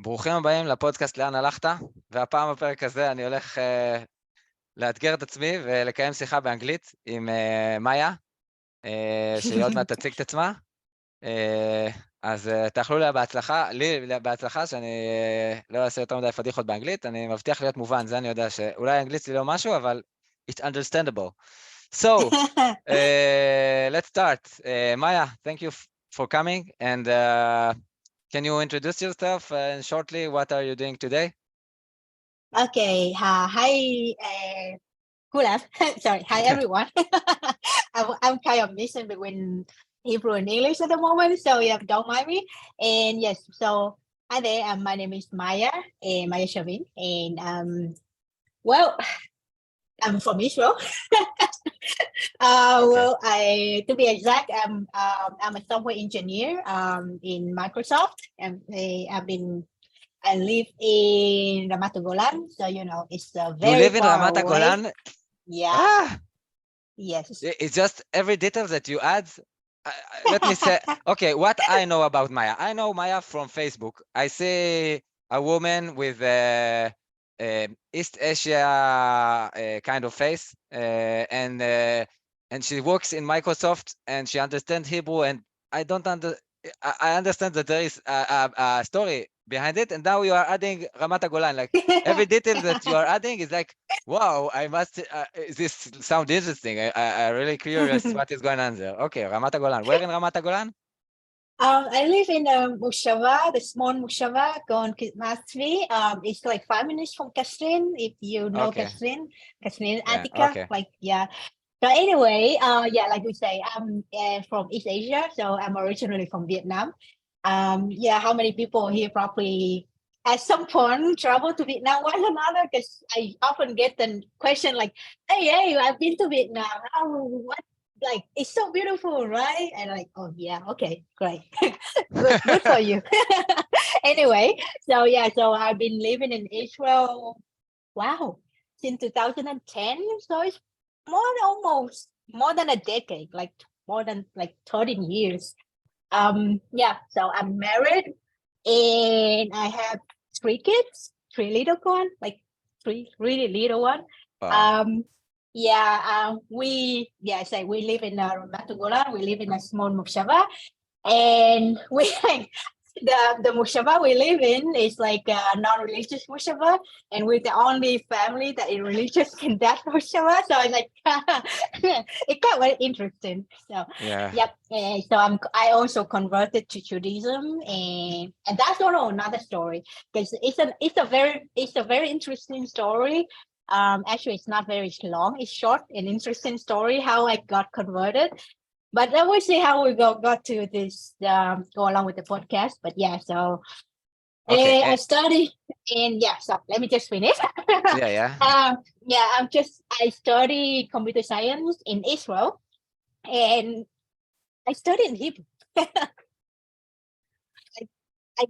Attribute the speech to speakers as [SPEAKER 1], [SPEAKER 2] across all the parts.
[SPEAKER 1] ברוכים הבאים לפודקאסט לאן הלכת, והפעם בפרק הזה אני הולך לאתגר את עצמי ולקיים שיחה באנגלית עם מאיה, שהיא עוד מעט תציג את עצמה. אז תאכלו לי בהצלחה שאני לא אעשה יותר מדי פדיחות באנגלית, אני מבטיח להיות מובן, זה אני יודע שאולי האנגלית שלי לא משהו, אבל it's understandable. So, let's start. Maya, thank you for coming, and can you introduce yourself and shortly what are you doing today?
[SPEAKER 2] Okay, hi, sorry, hi everyone. I'm kind of mixing between Hebrew and English at the moment, so yeah, don't mind me. And yes, so hi there, my name is Maya, Maya Shavin, and well, I'm from Israel. Well, to be exact, I'm a software engineer in Microsoft, and I live in Ramat Golan, so it's very
[SPEAKER 1] You live in
[SPEAKER 2] far
[SPEAKER 1] Ramat
[SPEAKER 2] away.
[SPEAKER 1] Golan?
[SPEAKER 2] Yeah. Yes.
[SPEAKER 1] It's just every detail that you add. Let me say, okay, what I know about Maya. I know Maya from Facebook. I see a woman with East Asia kind of face, and she works in Microsoft, and she understands Hebrew, and I understand that there is a story behind it, and now you are adding Ramat Golan. Like every detail that you are adding is like, wow, I must. This sounds interesting. I'm really curious what is going on there. Okay, Ramat Golan. Where in Ramat Golan?
[SPEAKER 2] I live in Mushava, the small Mushava, called Masvi. It's like 5 minutes from Kasrin, if you know Kasrin Attica.
[SPEAKER 1] Okay.
[SPEAKER 2] Like, yeah. So anyway, like we say, I'm from East Asia, so I'm originally from Vietnam. How many people here probably at some point travel to Vietnam? One another, because I often get the question like, hey, I've been to Vietnam. What? Like, it's so beautiful, right? And like, oh yeah, okay, great. good for you. Anyway, so I've been living in Israel, wow, since 2010. So it's more than a decade, like more than like 13 years. So I'm married and I have 3 kids, 3 little ones, like 3 really little ones.
[SPEAKER 1] Wow.
[SPEAKER 2] We live in Ramat Golan. We live in a small Mushava, and we the Mushava we live in is like a non-religious Mushava, and we're the only family that is religious in that Mushava. So it's like it got very interesting. So
[SPEAKER 1] yeah.
[SPEAKER 2] So I also converted to Judaism, and that's another story, because it's a very interesting story. Actually, it's not very long. It's short and interesting story how I got converted. But then we'll see how we got to this, go along with the podcast. But so I study, and so let me just finish. I study computer science in Israel, and I study in Hebrew. I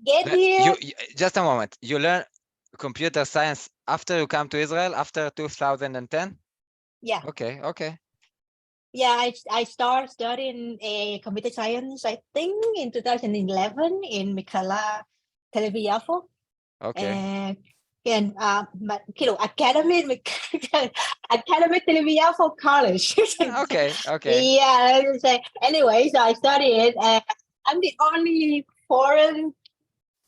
[SPEAKER 2] get here.
[SPEAKER 1] Just a moment. You learn computer science after you come to Israel, after 2010?
[SPEAKER 2] Yeah.
[SPEAKER 1] Okay.
[SPEAKER 2] Yeah, I started studying computer science, I think, in 2011 in Mikala, Tel Aviv Yafo.
[SPEAKER 1] Okay.
[SPEAKER 2] And academy Tel Aviv Yafo College.
[SPEAKER 1] Okay.
[SPEAKER 2] Yeah, anyway, so I studied. I'm the only foreign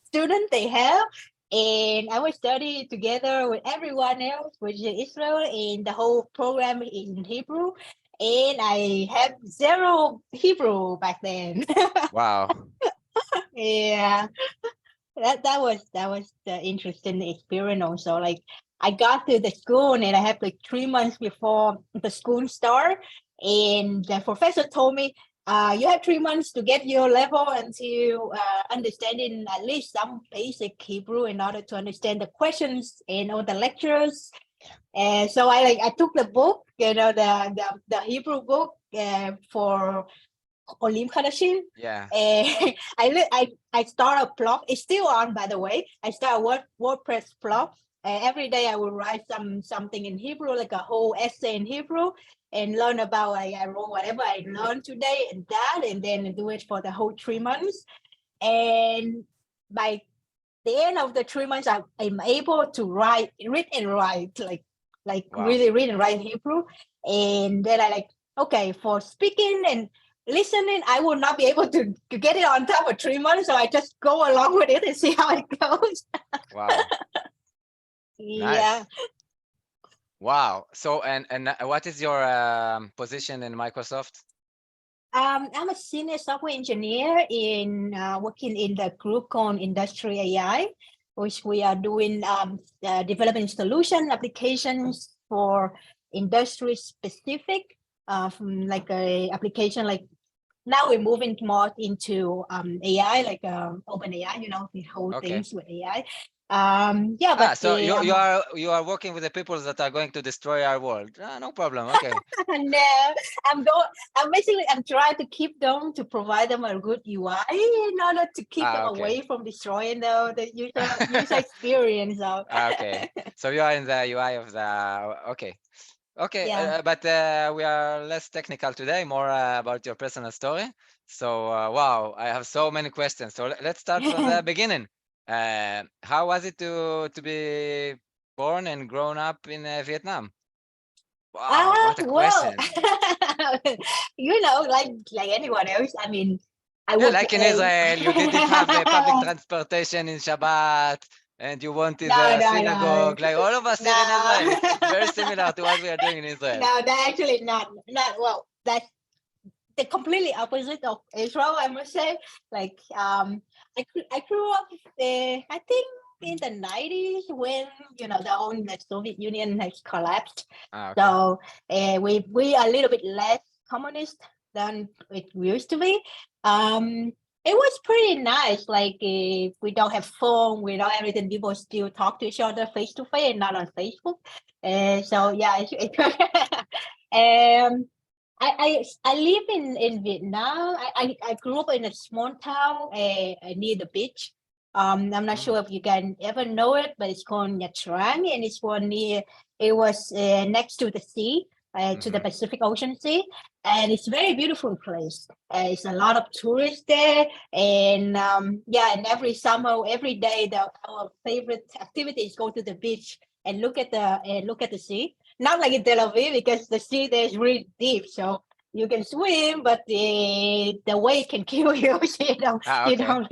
[SPEAKER 2] student they have, and I will study together with everyone else, which is Israel, and the whole program is in Hebrew. And I have 0 Hebrew back then.
[SPEAKER 1] Wow.
[SPEAKER 2] Yeah, that was the interesting experience also. Like, I got to the school and I had like 3 months before the school start, and the professor told me, you have 3 months to get your level and to understanding at least some basic Hebrew in order to understand the questions and all the lectures. And so I took the book, the Hebrew book for Olim Khadashim.
[SPEAKER 1] Yeah.
[SPEAKER 2] I start a blog. It's still on, by the way. I start a WordPress blog. Every day I will write something in Hebrew, like a whole essay in Hebrew, and learn about, I wrote whatever I learned today and that, and then do it for the whole 3 months. And by the end of the 3 months, I'm able to read and write, like
[SPEAKER 1] Wow.
[SPEAKER 2] really read and write Hebrew. And then I like, okay, for speaking and listening, I will not be able to get it on top of 3 months. So I just go along with it and see how it goes.
[SPEAKER 1] Wow.
[SPEAKER 2] Yeah.
[SPEAKER 1] Nice. Wow. So, and what is your position in Microsoft?
[SPEAKER 2] I'm a senior software engineer in working in the group called Industry AI, which we are doing developing solution applications for industry specific, from like a application like now we're moving more into AI, like open AI, the whole
[SPEAKER 1] Okay.
[SPEAKER 2] things with AI. Yeah, but
[SPEAKER 1] So you are working with the people that are going to destroy our world. No problem. Okay.
[SPEAKER 2] no, I'm trying to keep them to provide them a good UI in order to keep them
[SPEAKER 1] Okay.
[SPEAKER 2] away from destroying the user experience. So.
[SPEAKER 1] Okay. So you are in the UI of the okay. Okay,
[SPEAKER 2] Yeah.
[SPEAKER 1] but we are less technical today, more about your personal story. So wow, I have so many questions. So let's start from the beginning. How was it to be born and grown up in Vietnam? Wow, what a
[SPEAKER 2] Well,
[SPEAKER 1] question.
[SPEAKER 2] like anyone else, I mean, I
[SPEAKER 1] Yeah,
[SPEAKER 2] would
[SPEAKER 1] like in Israel, you didn't have a public transportation in Shabbat, and you wanted a
[SPEAKER 2] No.
[SPEAKER 1] synagogue. Like all of us here in Israel,
[SPEAKER 2] No.
[SPEAKER 1] it's very similar to what we are doing in Israel.
[SPEAKER 2] No, that actually not well. That's the completely opposite of Israel, I must say. Like I grew up I think in the 90s when the Soviet Union has collapsed.
[SPEAKER 1] Okay.
[SPEAKER 2] So we are a little bit less communist than it used to be. It was pretty nice. Like we don't have phone, we don't have everything. People still talk to each other face to face and not on Facebook. So yeah, I live in Vietnam. I grew up in a small town near the beach. I'm not sure if you can ever know it, but it's called Nha Trang, and it's one near. It was next to the sea, to the Pacific Ocean Sea, and it's a very beautiful place. It's a lot of tourists there, and and every summer, every day, our favorite activity is go to the beach and look at the sea. Not like in Tel Aviv because the sea there is really deep, so you can swim, but the wave can kill you. So you don't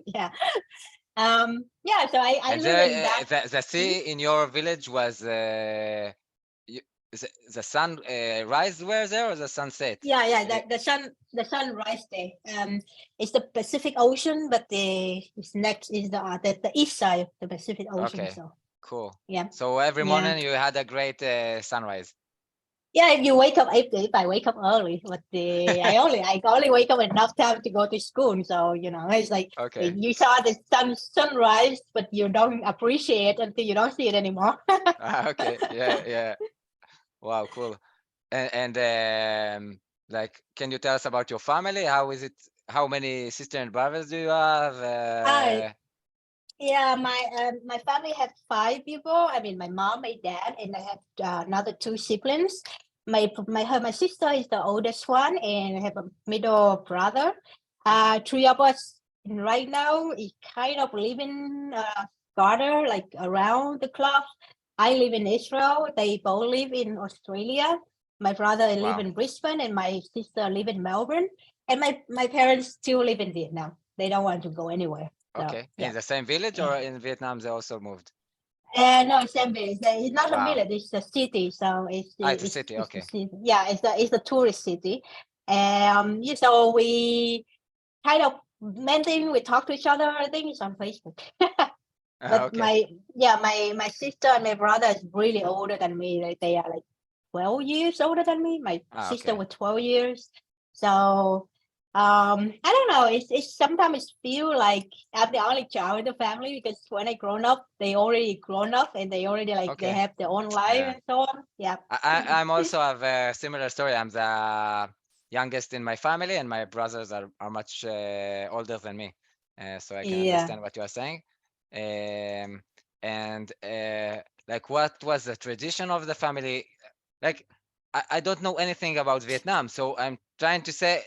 [SPEAKER 2] yeah. So I
[SPEAKER 1] And
[SPEAKER 2] live in that.
[SPEAKER 1] the sea in your village was the sun rise were there or the sunset?
[SPEAKER 2] Yeah. The sunrise there. It's the Pacific Ocean, but it's next is the east side of the Pacific Ocean.
[SPEAKER 1] Okay.
[SPEAKER 2] So
[SPEAKER 1] Cool.
[SPEAKER 2] yeah.
[SPEAKER 1] So every
[SPEAKER 2] Yeah.
[SPEAKER 1] morning you had a great sunrise.
[SPEAKER 2] Yeah, if you wake up, if I wake up early, but I only wake up enough time to go to school. So it's like
[SPEAKER 1] Okay.
[SPEAKER 2] you saw the sunrise, but you don't appreciate it until you don't see it anymore.
[SPEAKER 1] Okay. Yeah. Wow, cool. And like, can you tell us about your family? How is it? How many sisters and brothers do you have?
[SPEAKER 2] Yeah, my family has 5 people. I mean, my mom, my dad, and I have another 2 siblings. My sister is the oldest one, and I have a middle brother. 3 of us right now is kind of living together, like around the clock. I live in Israel. They both live in Australia. My brother live in Brisbane, and my sister live in Melbourne. And my parents still live in Vietnam. They don't want to go anywhere.
[SPEAKER 1] Okay.
[SPEAKER 2] So,
[SPEAKER 1] In the same village or in Vietnam they also moved?
[SPEAKER 2] No, same village. It's not a village. It's a city. So
[SPEAKER 1] it's a city.
[SPEAKER 2] it's
[SPEAKER 1] Okay.
[SPEAKER 2] a city. Yeah, it's a tourist city. So we kind of main thing we talk to each other. I think it's on Facebook. But
[SPEAKER 1] Okay.
[SPEAKER 2] my sister and my brother is really older than me. Like they are like 12 years older than me. My sister
[SPEAKER 1] Okay.
[SPEAKER 2] was 12 years. So I don't know. It's sometimes it feel like I'm the only child in the family because when I grown up, they already grown up and they already like they have their own life
[SPEAKER 1] Yeah.
[SPEAKER 2] and so on. Yeah.
[SPEAKER 1] I'm also have a similar story. I'm the youngest in my family, and my brothers are much older than me, so I can understand what you are saying. And like, what was the tradition of the family? Like, I don't know anything about Vietnam, so I'm trying to say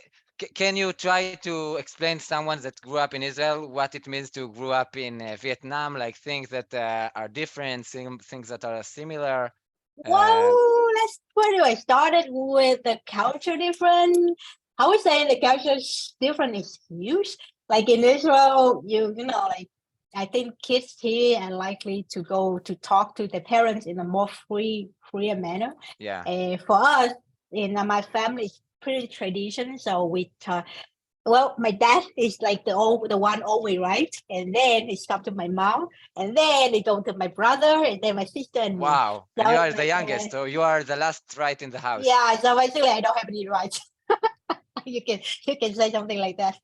[SPEAKER 1] can you try to explain someone that grew up in Israel what it means to grow up in Vietnam, like things that are different, things that are similar?
[SPEAKER 2] Well, let's anyway started with the culture different. I would say the culture different is huge. Like in Israel, you know, like I think kids here are likely to go to talk to their parents in a more freer manner.
[SPEAKER 1] Yeah.
[SPEAKER 2] For us, in my family, it's pretty tradition. So we well, my dad is like the one always right, and then it's come to my mom, and then it go to my brother, and then my sister and me.
[SPEAKER 1] Wow.
[SPEAKER 2] So
[SPEAKER 1] And you are
[SPEAKER 2] it's
[SPEAKER 1] the
[SPEAKER 2] like,
[SPEAKER 1] youngest, so you are the last right in the house.
[SPEAKER 2] yeah, so basically I don't have any rights. you can say something like that.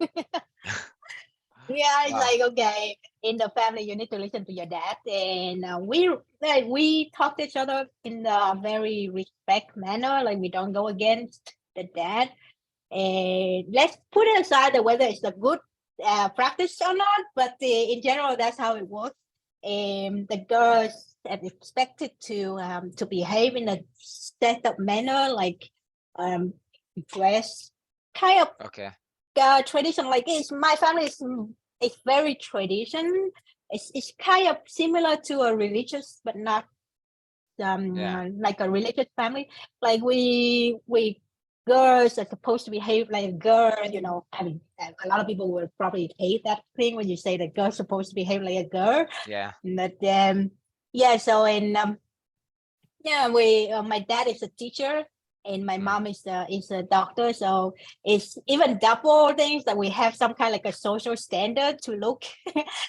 [SPEAKER 2] Yeah, it's
[SPEAKER 1] Wow.
[SPEAKER 2] like, okay, in the family you need to listen to your dad, and we talk to each other in a very respect manner, like we don't go against the dad. And let's put it aside that whether it's a good practice or not, but in general that's how it works. The girls are expected to behave in a set up manner, like dress kind of
[SPEAKER 1] Okay.
[SPEAKER 2] tradition. Like it's my family is it's very tradition. It's kind of similar to a religious, but not like a religious family. Like we girls are supposed to behave like a girl, you know. I mean, a lot of people will probably hate that thing when you say that girls supposed to behave like a girl.
[SPEAKER 1] Yeah.
[SPEAKER 2] But yeah, so and yeah, we my dad is a teacher and my mom is a doctor, so it's even double things that we have some kind of like a social standard to look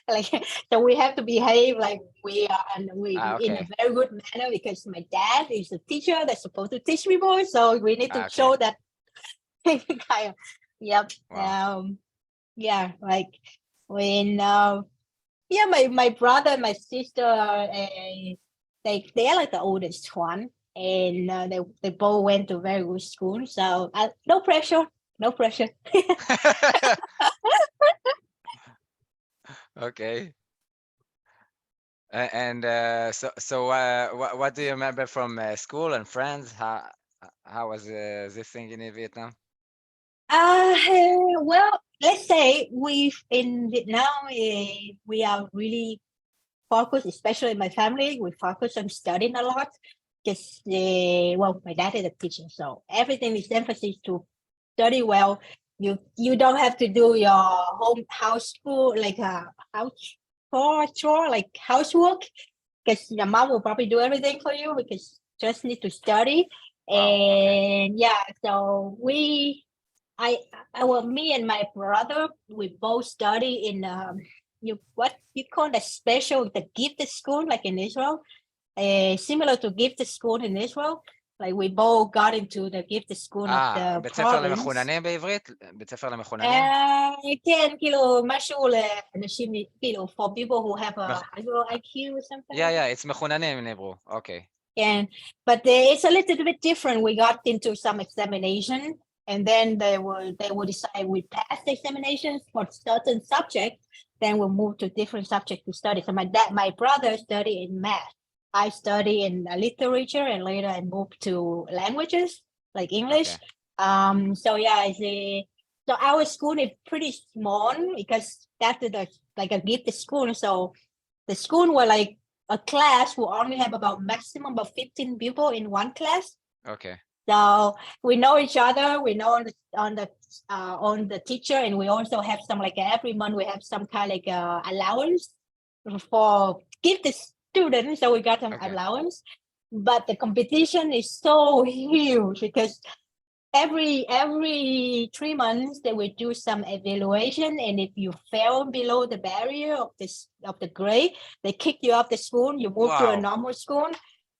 [SPEAKER 2] like, so we have to behave like we are, and we in a very good manner because my dad is a teacher that's supposed to teach people, so we need to show that kind of. Yep.
[SPEAKER 1] Wow.
[SPEAKER 2] Yeah, like when yeah, my brother and my sister they are like the oldest one, and they both went to very good school, so no pressure.
[SPEAKER 1] Okay. And so what do you remember from school and friends? How was this thing in Vietnam?
[SPEAKER 2] Well, let's say in Vietnam we are really focused, especially my family. We focus on studying a lot because well, my dad is a teacher, so everything is emphasis to study well. You don't have to do your house school like house chore like housework, because your mom will probably do everything for you because you just need to study.
[SPEAKER 1] Wow, okay.
[SPEAKER 2] And yeah, so me and my brother, we both study in what you call the special, the gifted school, like in Israel, similar to gifted school in Israel. Like we both got into the gifted school of the
[SPEAKER 1] בית ספר
[SPEAKER 2] province.
[SPEAKER 1] למחוננים בעברית? בית ספר למחוננים?
[SPEAKER 2] כן, כאילו משהו לאנשים, כאילו for people who have a higher IQ or something.
[SPEAKER 1] Yeah, it's מחוננים in Hebrew. Okay.
[SPEAKER 2] Yeah, but it's a little bit different. We got into some examination, and then they will decide we pass the examinations for certain subjects, then we'll move to different subject to study. So my brother studied in math. I study in literature, and later I moved to languages like English. Okay. So yeah, so our school is pretty small because that's like a gifted school. So the school were like a class will only have about maximum of 15 people in one class. Okay. So we know each other. We know on the teacher, and we also have some like every month we have some kind of like allowance for give the students. So we got an allowance, but the competition is so huge because every 3 months they will do some evaluation, and if you fail below the barrier of the grade, they kick you off the school. You move to a normal school.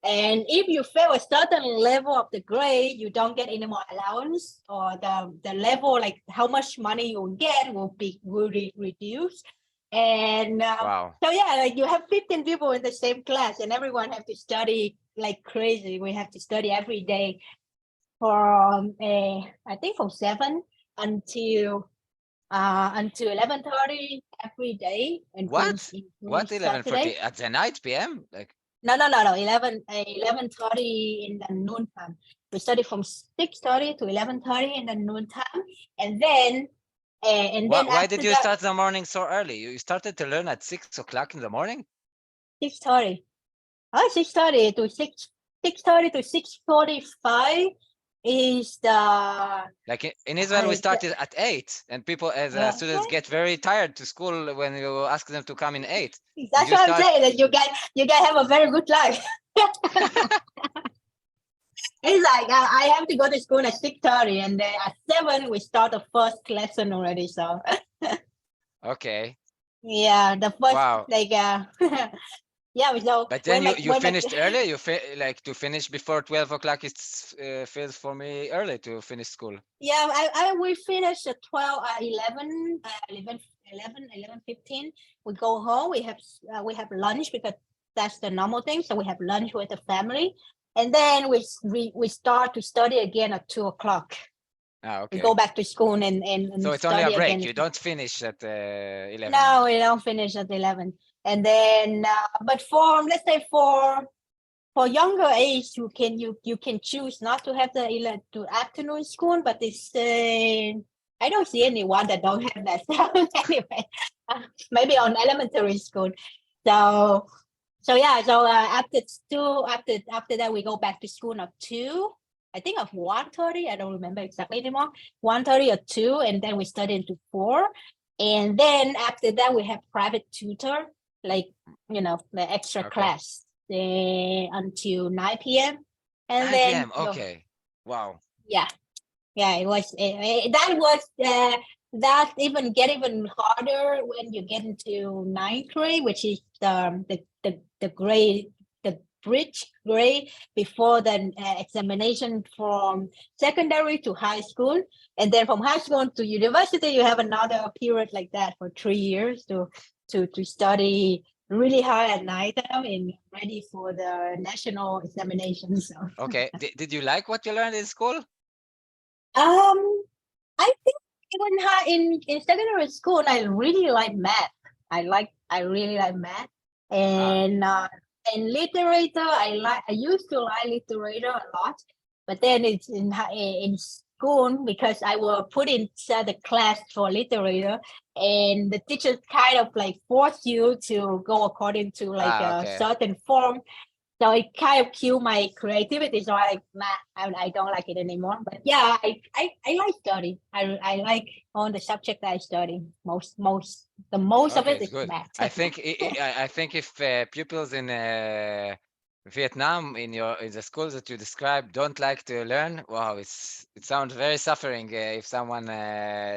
[SPEAKER 2] And if you fail a certain level of the grade, you don't get any more allowance, or the level, like how much money you will get will be reduced. And so yeah, like you have 15 people in the same class, and everyone have to study like crazy. We have to study every day from I think from 7 until 11:30 every day. And
[SPEAKER 1] what 11:30 at the night PM? Like
[SPEAKER 2] no 11:30 in the noon time. we study from 6:30 to 11:30 in the noontime, and then
[SPEAKER 1] Why did
[SPEAKER 2] after
[SPEAKER 1] you
[SPEAKER 2] that,
[SPEAKER 1] start the morning so early? You started to learn at 6 o'clock in the morning?
[SPEAKER 2] 6:30. 6:30 to 6:30 to 6:45 is the
[SPEAKER 1] Like in Israel, we started at 8, and people, as students, get very tired to school when you ask them to come in 8.
[SPEAKER 2] That's what I'm saying. That you guys have a very good life. It's like I have to go to school at 6:30, and then at 7 we start the first lesson already. So
[SPEAKER 1] Okay.
[SPEAKER 2] yeah, the first
[SPEAKER 1] Wow.
[SPEAKER 2] yeah. So
[SPEAKER 1] but then you finished early. You like to finish before 12 o'clock. It feels for me early to finish school.
[SPEAKER 2] Yeah, we finish at 11:15. We go home. We have lunch because that's the normal thing. So we have lunch with the family, and then we start to study again at 2 o'clock.
[SPEAKER 1] Okay.
[SPEAKER 2] We go back to school and
[SPEAKER 1] so it's only a break.
[SPEAKER 2] Again.
[SPEAKER 1] You don't finish at 11.
[SPEAKER 2] No, we don't finish at 11. And then, but for let's say for younger age, you can choose not to have the afternoon school, but it's I don't see anyone that don't have that. Anyway, maybe on elementary school. So yeah. So after that, we go back to school at 2. I think of 1:30. I don't remember exactly anymore. 1:30 or 2, and then we study into 4. And then after that, we have private tutor, like the extra class until 9 p.m. And
[SPEAKER 1] 9
[SPEAKER 2] then
[SPEAKER 1] p.m. Okay. Wow.
[SPEAKER 2] Yeah. It was that get even harder when you get into 9th grade, which is the grade, the bridge grade before the examination from secondary to high school, and then from high school to university, you have another period like that for 3 years to study really hard at night time and ready for the national examinations. So.
[SPEAKER 1] Okay. Did you like what you learned in school?
[SPEAKER 2] I think even in secondary school, I really like math. I really like math, and literature. I used to like literature a lot, but then it's in school because I was put inside the class for literature, and the teachers kind of like force you to go according to like a certain form. So it kind of killed my creativity. So I don't like it anymore. But yeah, I like study. I like all the subject I study. Most of it is
[SPEAKER 1] good.
[SPEAKER 2] math.
[SPEAKER 1] I think if pupils in Vietnam in the schools that you described don't like to learn, wow, it sounds very suffering if someone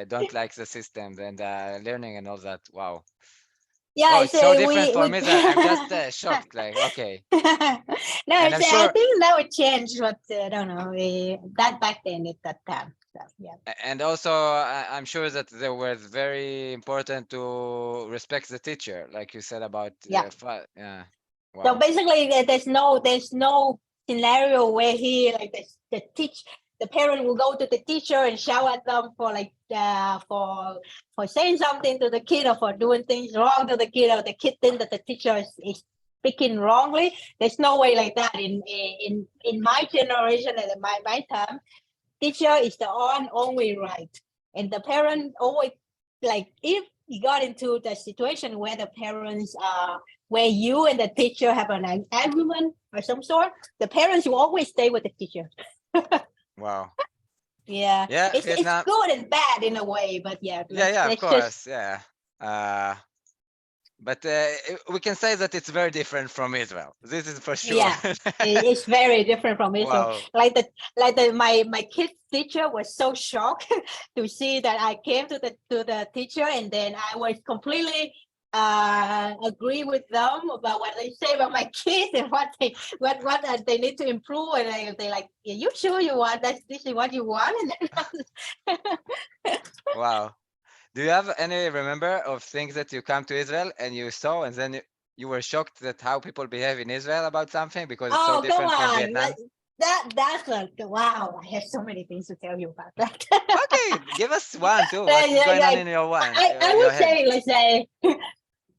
[SPEAKER 1] don't like the system and learning and all that. Wow.
[SPEAKER 2] Yeah,
[SPEAKER 1] it's so different for me that I'm just shocked. Like, okay.
[SPEAKER 2] No, I think that would change, but I don't know. That back then at that time. So, yeah.
[SPEAKER 1] And also, I'm sure that there was very important to respect the teacher, like you said about
[SPEAKER 2] yeah.
[SPEAKER 1] Wow.
[SPEAKER 2] So basically, there's no scenario where the parent will go to the teacher and shout at them for like for saying something to the kid or for doing things wrong to the kid, or the kid thinks that the teacher is speaking wrongly. There's no way like that in my generation and in my time. Teacher is the only right, and the parent always, like, if you got into the situation where the parents where you and the teacher have an argument or some sort, the parents will always stay with the teacher.
[SPEAKER 1] Wow.
[SPEAKER 2] Yeah. It's good and bad in a way, but
[SPEAKER 1] of course. But we can say that it's very different from Israel. This is for sure.
[SPEAKER 2] Yeah, it's very different from Israel.
[SPEAKER 1] Wow.
[SPEAKER 2] My kid's teacher was so shocked to see that I came to the teacher, and then I was completely agree with them about what they say about my kids and what they need to improve, and they like, are you sure you want that? This is what you want? And then
[SPEAKER 1] wow. Do you have any remember of things that you come to Israel and you saw, and then you were shocked that how people behave in Israel about something because it's so different from Vietnam?
[SPEAKER 2] That's like, wow, I have so many things to tell you about that.
[SPEAKER 1] Okay, give us one too. What's going on in your one?
[SPEAKER 2] I would say, let's say,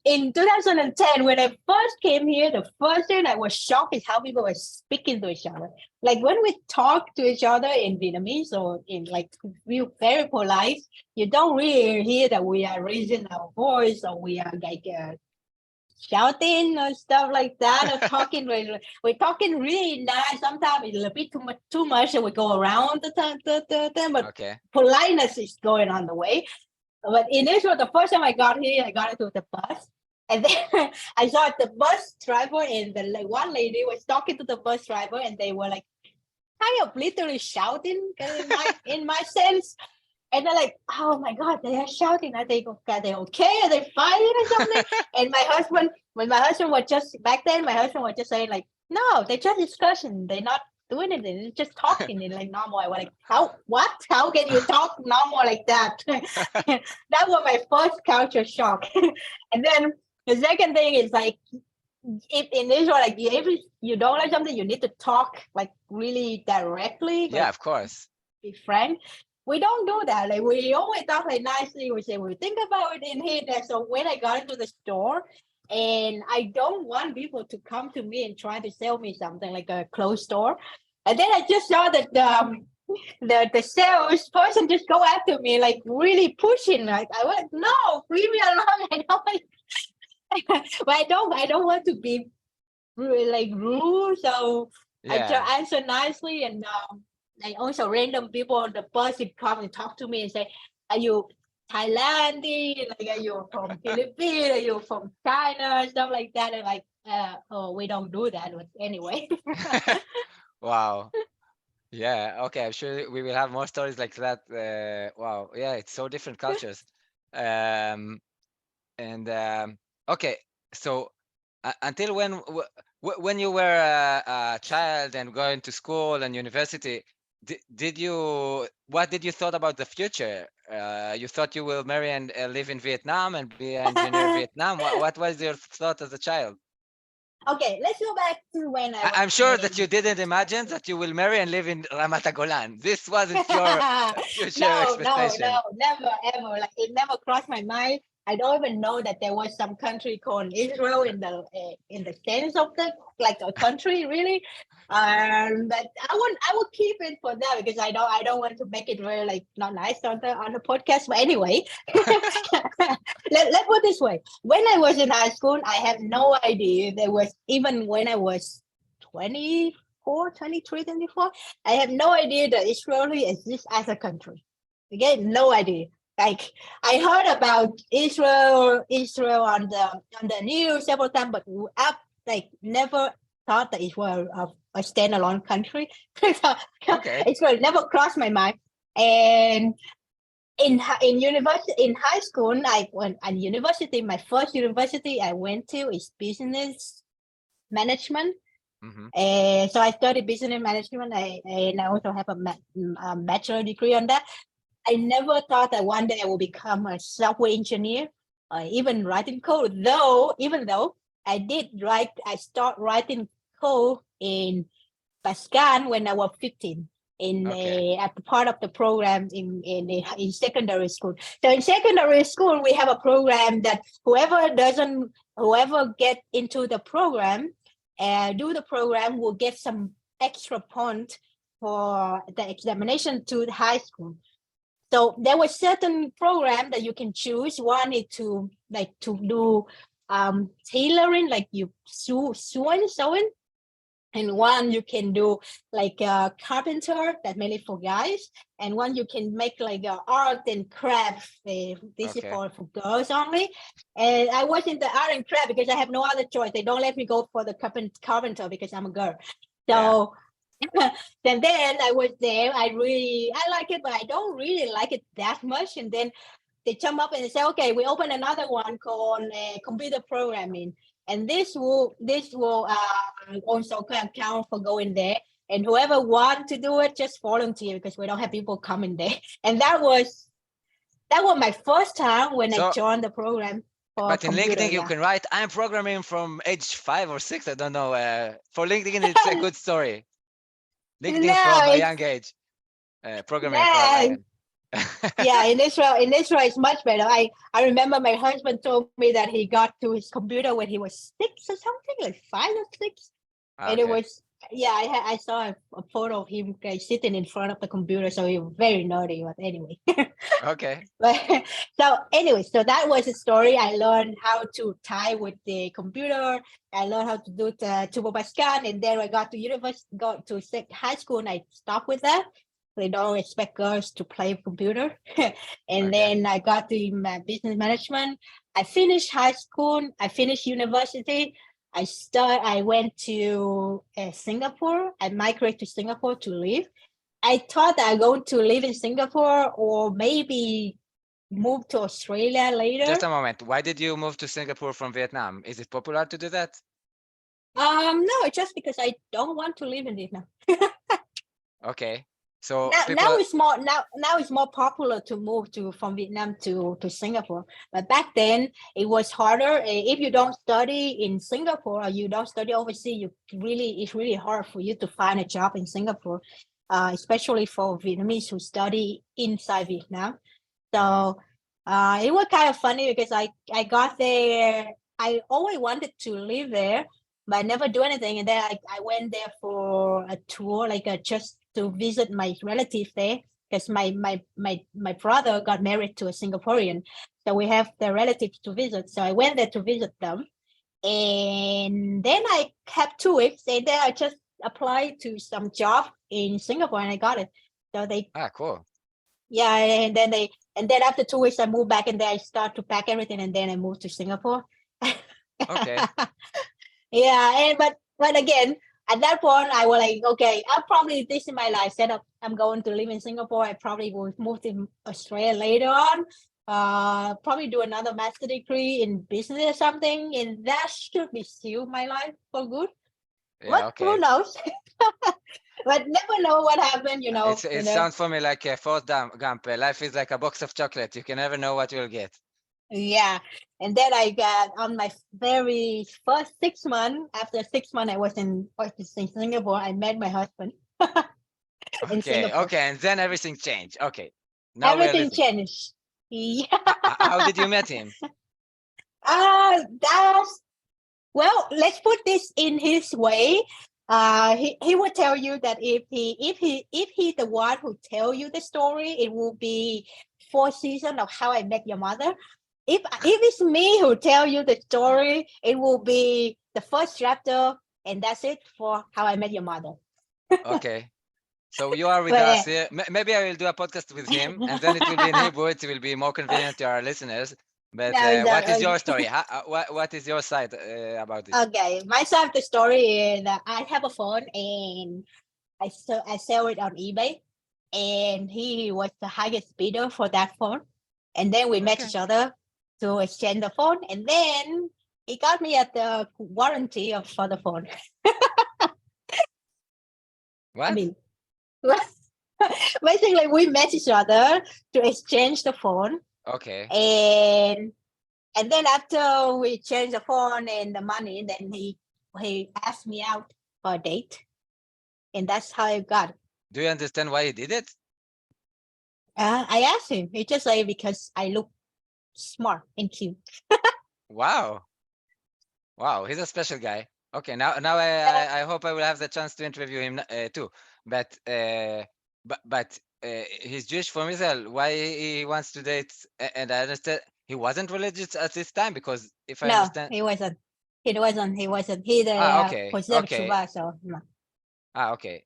[SPEAKER 2] in 2010, when I first came here, the first thing I was shocked is how people were speaking to each other. Like when we talk to each other in Vietnamese or in like we're very polite, you don't really hear that we are raising our voice or we are like shouting or stuff like that or talking. We're talking really nice. Sometimes it's a little bit too much and we go around the time, but
[SPEAKER 1] Okay.
[SPEAKER 2] politeness is going on the way. But in Israel, the first time I got here, I got into the bus. And then I saw the bus driver and one lady was talking to the bus driver and they were like kind of literally shouting in my sense. And they're like, oh my God, they are shouting. I think, are they okay? Are they fighting or something? And when my husband was just, back then, my husband was just saying like, no, they're just discussing. They're not doing anything. They're just talking in like normal. I was like, how can you talk normal like that? That was my first culture shock. And then the second thing is like, if in Israel, like if you don't like something, you need to talk like really directly.
[SPEAKER 1] Yeah,
[SPEAKER 2] like,
[SPEAKER 1] of course.
[SPEAKER 2] Be frank. We don't do that. Like we always talk like nicely. We say we think about it in here. So when I got into the store, and I don't want people to come to me and try to sell me something like a closed store, and then I just saw that the sales person just go after me like really pushing. Like I went, no, leave me alone. I don't like, but I don't want to be really like rude. So I just answer nicely and. Like also random people on the bus would come and talk to me and say, are you Thailandian? Like, are you from Philippines? Are you from China? Stuff like that. And like, oh, we don't do that. But anyway.
[SPEAKER 1] Wow. Yeah. Okay. I'm sure we will have more stories like that. Wow. Yeah. It's so different cultures. Okay. So until when you were a child and going to school and university, what did you thought about the future? You thought you will marry and live in Vietnam and be an engineer in Vietnam. What was your thought as a child?
[SPEAKER 2] Okay, let's go back to when
[SPEAKER 1] I'm sure that you didn't imagine that you will marry and live in Ramat Golan. This wasn't your future expectation.
[SPEAKER 2] No, never, ever. Like it never crossed my mind. I don't even know that there was some country called Israel in the sense of the like a country really. But I would keep it for that because I don't want to make it very like not nice on the podcast. But anyway, let's put it this way. When I was in high school, I had no idea there was, even when I was 24, 23, 24, I have no idea that Israel exists as a country. Again, no idea. Like I heard about Israel on the news several times, but I like never thought that it was a standalone country.
[SPEAKER 1] Okay.
[SPEAKER 2] Israel never crossed my mind. And in high school, I went at university. My first university I went to is business management.
[SPEAKER 1] Mm-hmm.
[SPEAKER 2] So I studied business management. And I also have a bachelor degree on that. I never thought that one day I will become a software engineer, even writing code. Even though I started writing code in Pascal when I was 15 at the part of the program in secondary school. So in secondary school, we have a program that whoever get into the program, do the program will get some extra point for the examination to the high school. So there was certain program that you can choose. One is to do tailoring, like you sewing. And one you can do like a carpenter, that mainly for guys. And one you can make like art and craft. This is for girls only. And I was in the art and craft because I have no other choice. They don't let me go for the carpenter because I'm a girl. So then I was there. I like it, but I don't really like it that much. And then they jump up and say, okay, we open another one called computer programming. And this will also count for going there. And whoever wants to do it, just volunteer because we don't have people coming there. And that was my first time when I joined the program.
[SPEAKER 1] But in LinkedIn, you can write, I'm programming from age 5 or 6. I don't know. For LinkedIn, it's a good story. LinkedIn from a young age. Programming from
[SPEAKER 2] Yeah, in Israel it's much better. I remember my husband told me that he got to his computer when he was 6 or something, like 5 or 6. And it
[SPEAKER 1] Okay.
[SPEAKER 2] was, yeah, I saw a photo of him sitting in front of the computer, so he was very nerdy. But anyway,
[SPEAKER 1] Okay.
[SPEAKER 2] but so anyway, so that was the story. I learned how to type with the computer. I learned how to do the Turbo Pascal, and then I got to university, got to high school, and I stopped with that. They don't expect girls to play with computer. And
[SPEAKER 1] Okay.
[SPEAKER 2] then I got to my business management. I finished high school. I finished university. I went to Singapore. I migrated to Singapore to live. I thought I'm going to live in Singapore or maybe move to Australia later.
[SPEAKER 1] Just a moment. Why did you move to Singapore from Vietnam? Is it popular to do that?
[SPEAKER 2] No, just because I don't want to live in Vietnam.
[SPEAKER 1] Okay. So
[SPEAKER 2] Now it's more popular to move from Vietnam to Singapore. But back then it was harder. If you don't study in Singapore or you don't study overseas, it's really hard for you to find a job in Singapore, especially for Vietnamese who study inside Vietnam. So it was kind of funny because I got there. I always wanted to live there, but I never do anything. And then I went there for a tour, just to visit my relatives there, because my brother got married to a Singaporean, so we have the relatives to visit. So I went there to visit them, and then I had 2 weeks, and then I just applied to some job in Singapore, and I got it. So
[SPEAKER 1] cool.
[SPEAKER 2] Yeah, and then after 2 weeks I moved back, and then I start to pack everything, and then I moved to Singapore.
[SPEAKER 1] Okay.
[SPEAKER 2] Yeah, but again, at that point, I was like, okay, I'll probably, this is my life setup. I'm going to live in Singapore. I probably will move to Australia later on. Probably do another master degree in business or something, and that should be still my life for good.
[SPEAKER 1] Yeah, okay.
[SPEAKER 2] Who knows? But never know what happened, you know.
[SPEAKER 1] It sounds for me like a Forrest Gump. Life is like a box of chocolate. You can never know what you'll get.
[SPEAKER 2] Yeah. And then I got on my very first 6 months. After 6 months, I was in Singapore. I met my husband. In Singapore.
[SPEAKER 1] Okay, and then everything changed. Okay, now
[SPEAKER 2] everything changed. Yeah.
[SPEAKER 1] How did you meet him?
[SPEAKER 2] Well, let's put this in his way. He would tell you that if he the one who tell you the story, it will be 4 seasons of How I Met Your Mother. If it's me who tell you the story, it will be the first chapter, and that's it for How I Met Your Mother.
[SPEAKER 1] Okay. So you are with us here. Maybe I will do a podcast with him, and then it will be in Hebrew. It will be more convenient to our listeners. But what is your story? What is your side about this?
[SPEAKER 2] Okay, my side of the story is that I have a phone, and I sell it on eBay, and he was the highest bidder for that phone. And then we met each other to exchange the phone, and then he got me at the warranty for the phone.
[SPEAKER 1] What?
[SPEAKER 2] I mean, basically we met each other to exchange the phone.
[SPEAKER 1] Okay.
[SPEAKER 2] And then after we changed the phone and the money, then he asked me out for a date, and that's how I got it.
[SPEAKER 1] Do you understand why he did it?
[SPEAKER 2] I asked him. He just like, because I look smart and cute.
[SPEAKER 1] Wow, he's a special guy. Okay, now I hope I will have the chance to interview him too. But he's Jewish from Israel. Why he wants to date? And I understand he wasn't religious at this time, because if I understand,
[SPEAKER 2] he wasn't. He wasn't. He
[SPEAKER 1] okay.
[SPEAKER 2] So no.
[SPEAKER 1] Okay.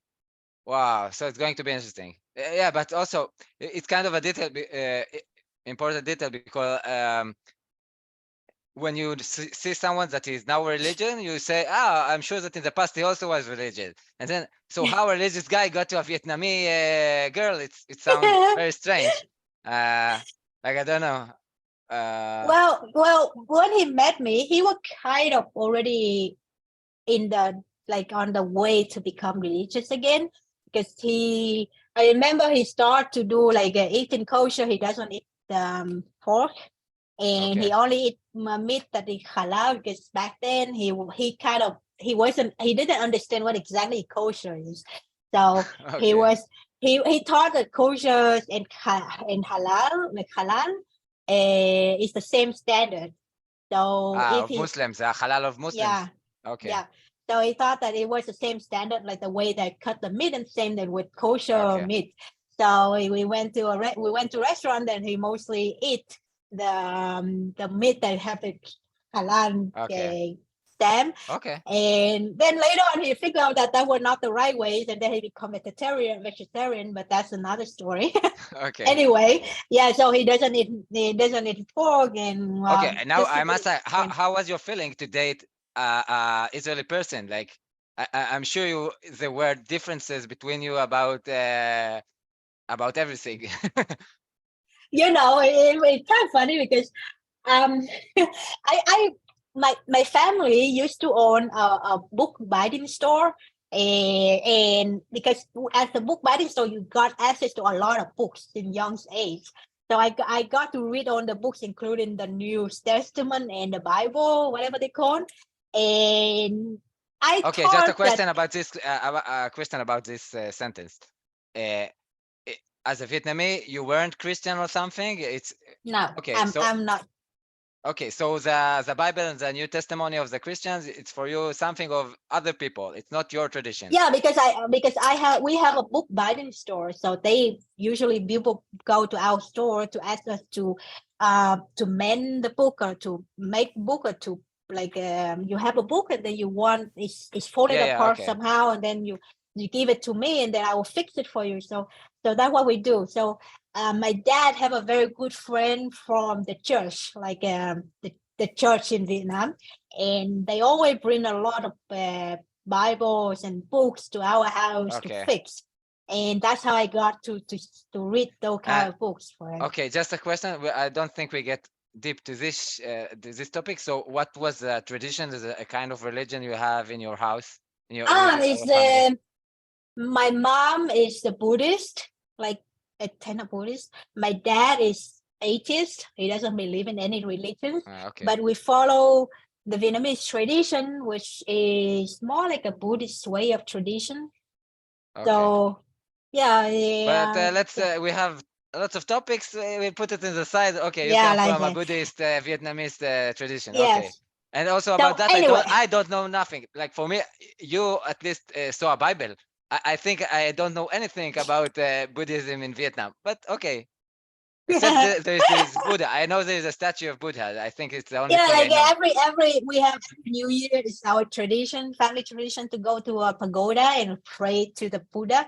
[SPEAKER 1] Wow. So it's going to be interesting. Yeah, but also it's kind of a detail, important detail, because when you see someone that is now religion, you say, I'm sure that in the past he also was religious. And then, so how a religious guy got to a Vietnamese girl? It sounds very strange. Like, I don't know.
[SPEAKER 2] Well, when he met me, he was kind of already on the way to become religious again, because I remember he started to do eating kosher. He doesn't eat pork, and he only eat meat that is halal, because back then he didn't understand what exactly kosher is. So he was he taught that kosher and halal, like halal, is the same standard. So if
[SPEAKER 1] of Muslims, halal of Muslims.
[SPEAKER 2] yeah,
[SPEAKER 1] Okay.
[SPEAKER 2] yeah. So he thought that it was the same standard, like the way they cut the meat, and same that with kosher meat. So we went to restaurant, and he mostly eat the meat that have the halal stamp.
[SPEAKER 1] Okay.
[SPEAKER 2] And then later on, he figured out that were not the right ways, and then he become vegetarian. But that's another story.
[SPEAKER 1] Okay.
[SPEAKER 2] Anyway, yeah. So he doesn't eat pork and.
[SPEAKER 1] Okay. And now I must say, how was your feeling to date Israeli person? Like, I'm sure there were differences between you about everything.
[SPEAKER 2] It's kind of funny because my family used to own a book binding store, and because at the book binding store you got access to a lot of books in young age. So I got to read on the books, including the New Testament and the Bible, whatever they call. And I
[SPEAKER 1] okay, just a question about this. Question about this sentence. As a Vietnamese, you weren't Christian or something?
[SPEAKER 2] No. Okay. I'm not.
[SPEAKER 1] Okay, so the Bible and the New Testimony of the Christians, it's for you something of other people. It's not your tradition.
[SPEAKER 2] Yeah, because we have a book binding store, so they usually people go to our store to ask us to mend the book or to make book or to like you have a book and then you want it's folded apart somehow, and then you give it to me and then I will fix it for you. So that's what we do. So my dad have a very good friend from the church, like the church in Vietnam, and they always bring a lot of Bibles and books to our house to fix. And that's how I got to read those kind of books for him. Okay,
[SPEAKER 1] just a question. I don't think we get deep to this topic. So what was the tradition? Is a kind of religion you have in your house?
[SPEAKER 2] My mom is a Buddhist, like a tenet Buddhist. My dad is atheist. He doesn't believe in any religion. But we follow the Vietnamese tradition, which is more like a Buddhist way of tradition. So yeah.
[SPEAKER 1] But let's we have lots of topics. We put it in the side. Okay, you come like from a Buddhist Vietnamese tradition. Yes. Okay. And also about that, anyway. I don't know nothing. Like for me, you at least saw a Bible. I think I don't know anything about Buddhism in Vietnam. But okay. Except there's this Buddha. I know there's a statue of Buddha. I think it's the only thing
[SPEAKER 2] like every we have New Year. It's our tradition, family tradition, to go to a pagoda and pray to the Buddha.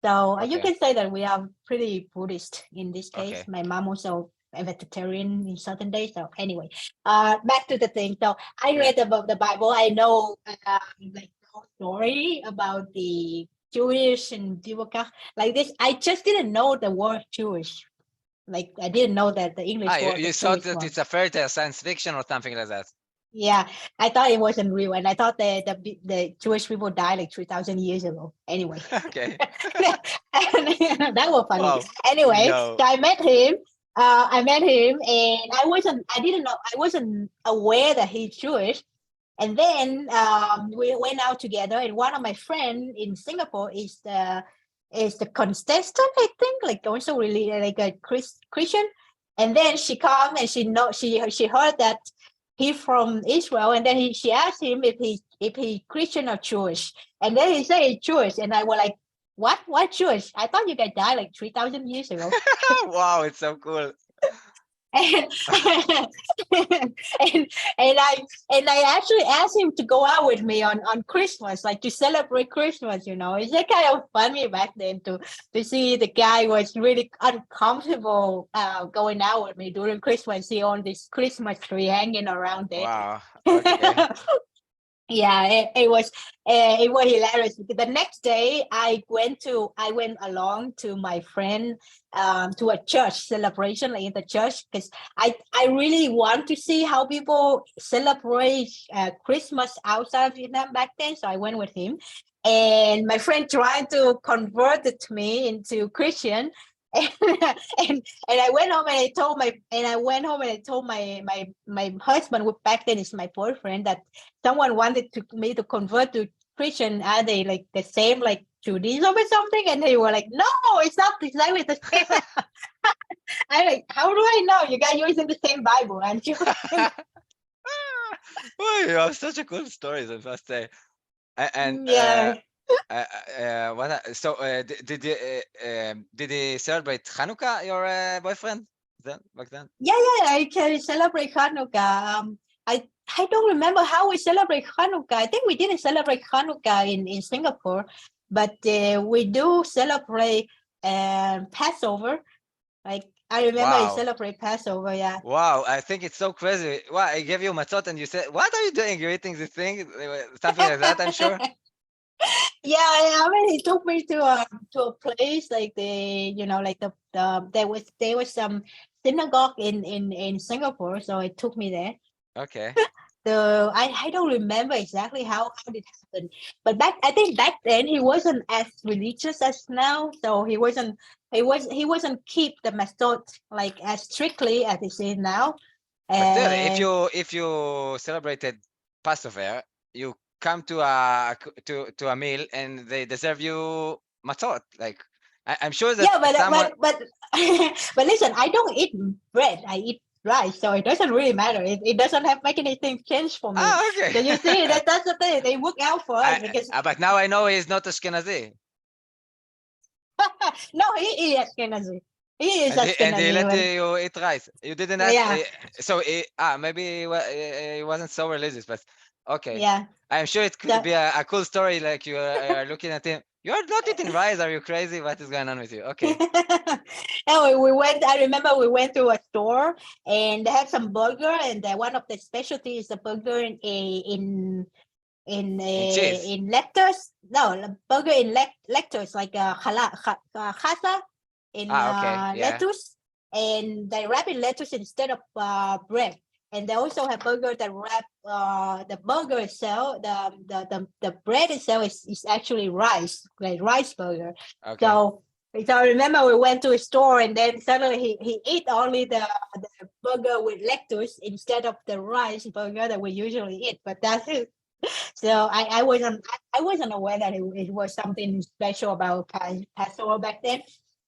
[SPEAKER 2] So you can say that we are pretty Buddhist in this case. My mom also a vegetarian in certain days. So anyway, back to the thing. So I read about the Bible. I know like the whole story about the Jewish and people like this. I just didn't know the word Jewish. Like I didn't know that the English word.
[SPEAKER 1] You thought that it's a fairy tale, science fiction, or something like that.
[SPEAKER 2] Yeah, I thought it wasn't real, and I thought the Jewish people died like 3,000 years ago. Anyway,
[SPEAKER 1] okay,
[SPEAKER 2] that was funny. Wow. Anyway, so I met him. And I wasn't aware that he's Jewish. And then we went out together, and one of my friends in Singapore is the contestant, I think, like also really like a Christian. And then she come and she heard that he's from Israel, and then she asked him if he Christian or Jewish, and then he said he's Jewish, and I was like, what Jewish? I thought you guys died like 3,000 years ago.
[SPEAKER 1] Wow, it's so cool.
[SPEAKER 2] and I actually asked him to go out with me on Christmas, like to celebrate Christmas. It's just kind of funny back then to see the guy was really uncomfortable going out with me during Christmas. He owned this Christmas tree hanging around there.
[SPEAKER 1] Wow. Okay.
[SPEAKER 2] Yeah, it was hilarious. The next day, I went along to my friend to a church celebration, like in the church, because I really want to see how people celebrate Christmas outside of Vietnam back then. So I went with him, and my friend tried to convert me into Christian. And I went home and I told my husband, who back then is my boyfriend, that someone wanted me to convert to Christian. Are they like the same like Judaism or something? And they were like, no, it's not exactly the same. I'm like, how do I know? You guys using the same Bible, aren't you?
[SPEAKER 1] Oh, you have such a cool stories, I must say. And
[SPEAKER 2] Yeah.
[SPEAKER 1] did he celebrate Hanukkah, your boyfriend, then back then?
[SPEAKER 2] Yeah, I can celebrate Hanukkah. I don't remember how we celebrate Hanukkah. I think we didn't celebrate Hanukkah in Singapore, but we do celebrate Passover. Like I remember I
[SPEAKER 1] Wow.
[SPEAKER 2] celebrate Passover. Yeah.
[SPEAKER 1] Wow, I think it's so crazy. Wow, I gave you matzot and you said, "What are you doing? You're eating this thing?" Something like that, I'm sure.
[SPEAKER 2] Yeah, I mean, he took me to a place like like there was some synagogue in Singapore, so it took me there.
[SPEAKER 1] Okay.
[SPEAKER 2] So I don't remember exactly how did it happen, but I think back then he wasn't as religious as now, so he wasn't keep the method like as strictly as he is now.
[SPEAKER 1] But still,
[SPEAKER 2] And
[SPEAKER 1] if you celebrated Passover, you come to a meal and they deserve you matzot. Like I'm sure that
[SPEAKER 2] yeah,
[SPEAKER 1] someone.
[SPEAKER 2] but but listen, I don't eat bread. I eat rice, so it doesn't really matter. It doesn't have make anything change for me.
[SPEAKER 1] Okay.
[SPEAKER 2] So you see, that's the thing. They work out for us because
[SPEAKER 1] But now I know he's not Ashkenazi.
[SPEAKER 2] no, he is Ashkenazi. He is
[SPEAKER 1] And he let
[SPEAKER 2] Ashkenazi.
[SPEAKER 1] you eat rice. You didn't ask.
[SPEAKER 2] Yeah.
[SPEAKER 1] So maybe he wasn't so religious, but okay.
[SPEAKER 2] Yeah.
[SPEAKER 1] I'm sure it could be a cool story. Like you are looking at him. You're not eating rice. Are you crazy? What is going on with you? Okay.
[SPEAKER 2] Anyway, I remember we went to a store and they have some burger, and one of the specialties is the burger in
[SPEAKER 1] cheese.
[SPEAKER 2] in lettuce. No, the burger in lettuce, like chasa in
[SPEAKER 1] Okay. Yeah.
[SPEAKER 2] lettuce, and they wrap in lettuce instead of bread. And they also have burger that wrap the burger itself, the bread itself is actually rice, like rice burger.
[SPEAKER 1] Okay.
[SPEAKER 2] So I remember we went to a store and then suddenly he ate only the burger with lettuce instead of the rice burger that we usually eat. But that's it. So I wasn't aware that it was something special about Passover back then.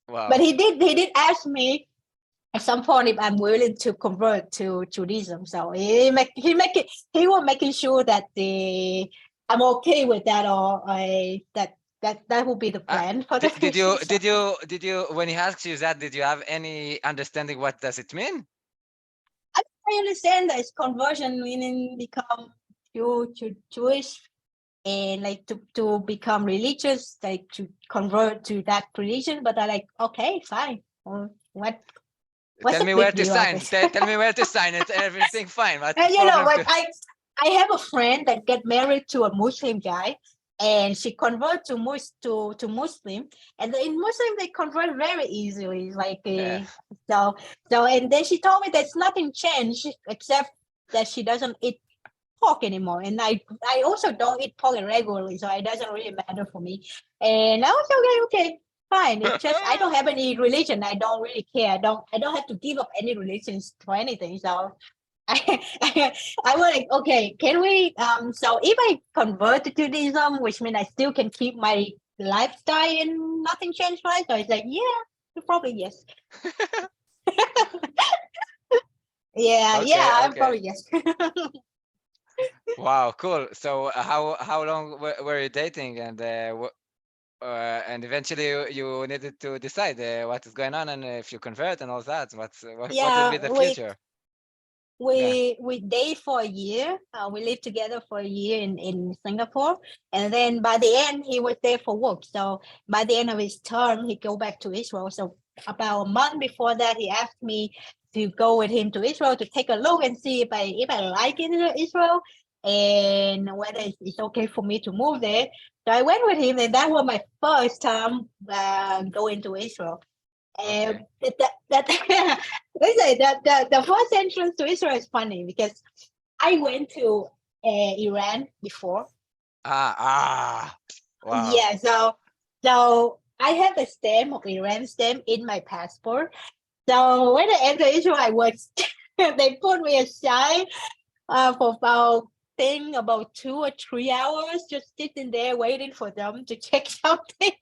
[SPEAKER 1] Wow.
[SPEAKER 2] But he did ask me at some point if I'm willing to convert to Judaism. So he was making sure that I'm okay with that, or that will be the plan for the future.
[SPEAKER 1] Did you when he asks you that, did you have any understanding what does it mean?
[SPEAKER 2] I understand that it's conversion, meaning become Jewish, and like to become religious, like to convert to that religion. But I like, okay, fine. What?
[SPEAKER 1] Tell me where to sign. Tell me where to sign it. Everything fine. But
[SPEAKER 2] you know what? I have a friend that get married to a Muslim guy, and she convert to Muslim, and in Muslim they convert very easily. Like so, and then she told me there's nothing changed except that she doesn't eat pork anymore, and I also don't eat pork regularly, so it doesn't really matter for me. And I was okay. Fine. It's just I don't have any religion. I don't really care. I don't have to give up any religions for anything. So I was like, okay, can we so if I convert to Judaism, which means I still can keep my lifestyle and nothing changed, right? So it's like, yeah, probably yes. I'm probably yes.
[SPEAKER 1] Wow, cool. So how long were you dating, and eventually you needed to decide what is going on, and if you convert and all that, what will be the future?
[SPEAKER 2] We date for a year. We lived together for a year in Singapore, and then by the end he was there for work. So by the end of his term, he go back to Israel. So about a month before that, he asked me to go with him to Israel to take a look and see if I like Israel and whether it's okay for me to move there. So I went with him, and that was my first time going to Israel. And the first entrance to Israel is funny because I went to Iran before.
[SPEAKER 1] Wow.
[SPEAKER 2] Yeah, so I have a stamp of Iran stamp in my passport. So when I entered Israel, I was they put me aside for about think about 2 or 3 hours just sitting there waiting for them to check something.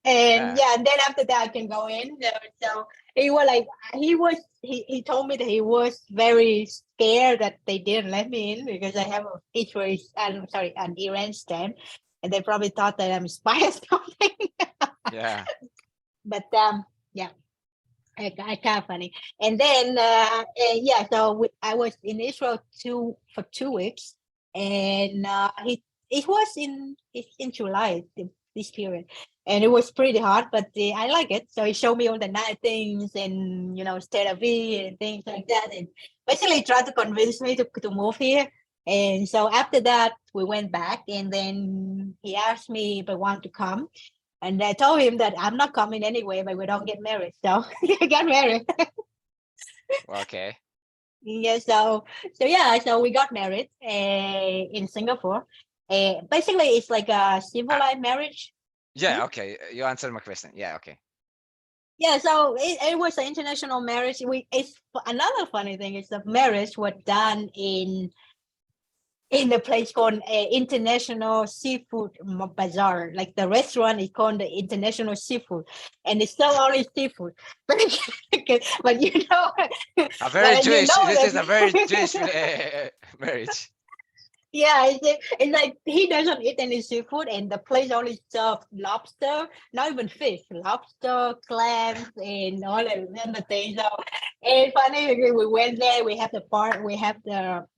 [SPEAKER 2] And and then after that I can go in. So he was like, he told me that he was very scared that they didn't let me in because I have an Iran stamp, and they probably thought that I'm a spy or something.
[SPEAKER 1] Yeah.
[SPEAKER 2] But I kind of funny. And then so I was in Israel for 2 weeks, and it was in July, this period, and it was pretty hard, but I like it. So he showed me all the nice things, and Tel Aviv and things like that, and basically tried to convince me to move here. And so after that, we went back, and then he asked me if I want to come. And I told him that I'm not coming anyway, but we don't get married. So I got married.
[SPEAKER 1] Okay.
[SPEAKER 2] Yeah, so we got married in Singapore. Basically, it's like a civilized marriage.
[SPEAKER 1] Yeah, okay. You answered my question. Yeah, okay.
[SPEAKER 2] Yeah, so it was an international marriage. It's another funny thing is the marriage was done in a place called International Seafood Bazaar. Like the restaurant is called the International Seafood, and it's still only seafood. But
[SPEAKER 1] A very Jewish. This
[SPEAKER 2] that,
[SPEAKER 1] is a very Jewish marriage.
[SPEAKER 2] Yeah, it's like he doesn't eat any seafood, and the place only serves lobster, not even fish, lobster, clams, and all the things. So it's funny. We went there. We have the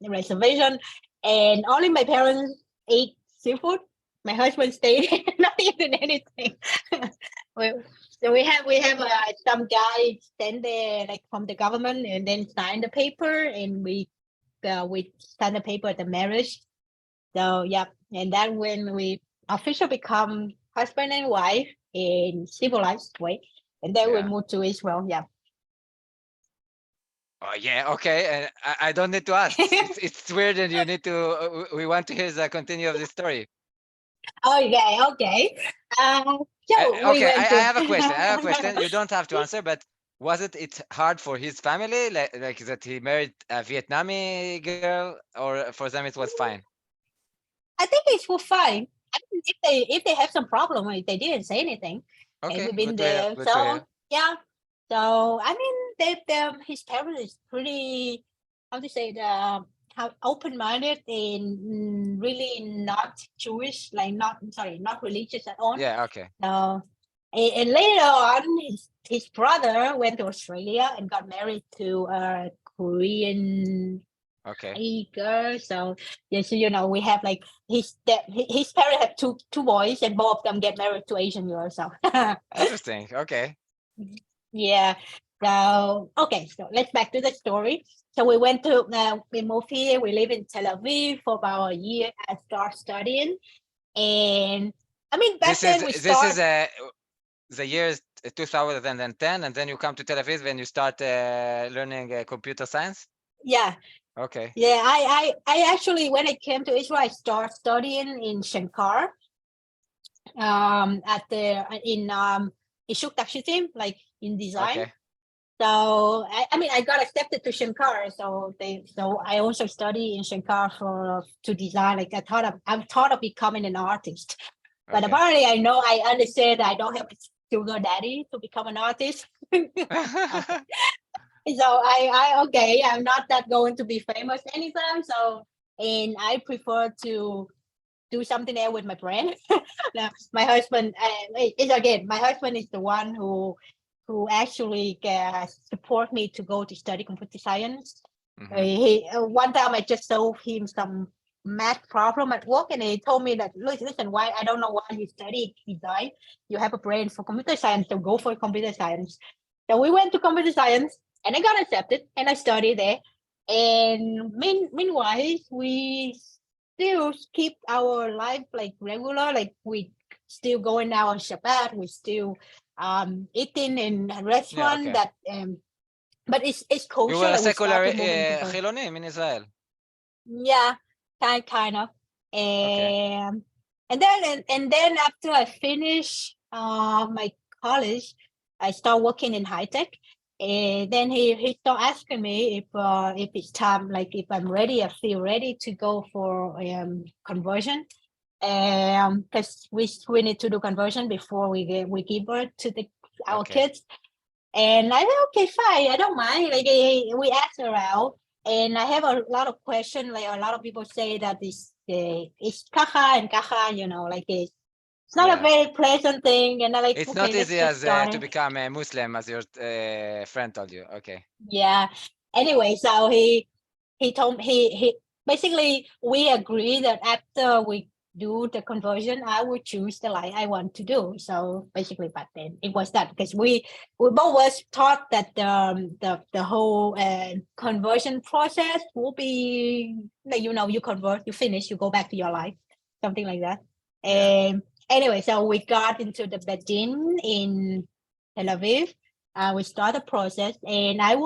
[SPEAKER 2] reservation, and only my parents ate seafood. My husband stayed not eating anything. So we have some guy stand there like from the government, and then sign the paper, and we sign the paper at the marriage. So and then when we officially become husband and wife in civilized way, and then we moved to Israel. Yeah.
[SPEAKER 1] Oh yeah, okay. And I don't need to ask. It's weird, and you need to. We want to hear the continue of the story.
[SPEAKER 2] Okay.
[SPEAKER 1] Okay, I have a question. You don't have to answer, but was it hard for his family, like that he married a Vietnamese girl, or for them it was fine?
[SPEAKER 2] I think it was fine. I mean, if they have some problem, they didn't say anything.
[SPEAKER 1] Okay,
[SPEAKER 2] We've been
[SPEAKER 1] good
[SPEAKER 2] there,
[SPEAKER 1] to hear.
[SPEAKER 2] yeah. So I mean, his parents is pretty, how to say, how open-minded and really not Jewish, like not religious at all.
[SPEAKER 1] Yeah, okay.
[SPEAKER 2] So and later on, his brother went to Australia and got married to a Korean girl. So we have like his parents have two boys, and both of them get married to Asian girls. So
[SPEAKER 1] interesting. Okay.
[SPEAKER 2] Yeah. So so let's back to the story. So we moved here. We live in Tel Aviv for about a year. I start studying, and I mean back then we
[SPEAKER 1] This is the year 2010, and then you come to Tel Aviv and you start learning computer science.
[SPEAKER 2] Yeah.
[SPEAKER 1] Okay.
[SPEAKER 2] Yeah, I actually, when I came to Israel, I started studying in Shankar, in like in design.
[SPEAKER 1] Okay.
[SPEAKER 2] So I got accepted to Shankar, so I also study in Shankar to design. Like I thought of becoming an artist, but apparently I understand I don't have a sugar daddy to become an artist. So I'm not that going to be famous anytime. So, and I prefer to do something else with my brain. Now, my husband, my husband is the one who actually support me to go to study computer science. One time I just solved him some math problem at work, and he told me that, listen, why I don't know why you study design. You have a brain for computer science, so go for computer science. So we went to computer science, and I got accepted, and I studied there. And meanwhile, we still keep our life like regular, like we still going out on Shabbat, we still eating in a restaurant that but it's kosher.
[SPEAKER 1] You were a secular Chiloni in Israel.
[SPEAKER 2] Yeah, kind of. And then after I finish my college, I start working in high tech. And then he started asking me if it's time, like if I'm ready, I feel ready to go for conversion. Because we need to do conversion before we give birth to our kids. And I said, okay, fine, I don't mind. Like we asked around, and I have a lot of questions. Like a lot of people say that it's kaha and kaha, you know, like it's not a very pleasant thing. And I like,
[SPEAKER 1] it's
[SPEAKER 2] okay,
[SPEAKER 1] not
[SPEAKER 2] let's
[SPEAKER 1] easy
[SPEAKER 2] get
[SPEAKER 1] as to become a Muslim, as your friend told you. Okay.
[SPEAKER 2] Yeah. Anyway, so he told he basically we agree that after we do the conversion, I would choose the life I want to do. So basically, back then it was that, because we both was taught that the whole conversion process will be like, you know, you convert, you finish, you go back to your life, something like that. And anyway, so we got into the Bedin in Tel Aviv. We started the process, and I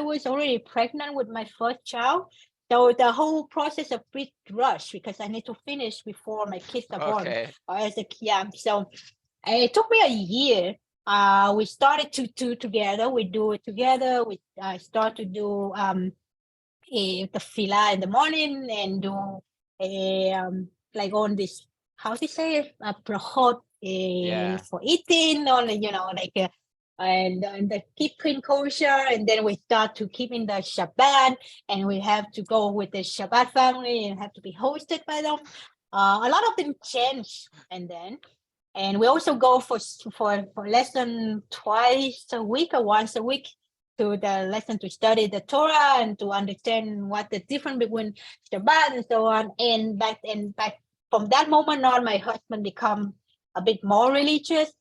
[SPEAKER 2] was already pregnant with my first child. So the whole process of bit rush, because I need to finish before my kids are born. So it took me a year. We started to together. We do it together. We start to do the fila in the morning and do like on this, how to say it, brachot for eating, on, you know, like and the keeping kosher, and then we start to keep in the Shabbat, and we have to go with the Shabbat family and have to be hosted by them. A lot of them change, and we also go for lesson twice a week or once a week to the lesson to study the Torah and to understand what the difference between Shabbat and so on. And back from that moment on, my husband become a bit more religious,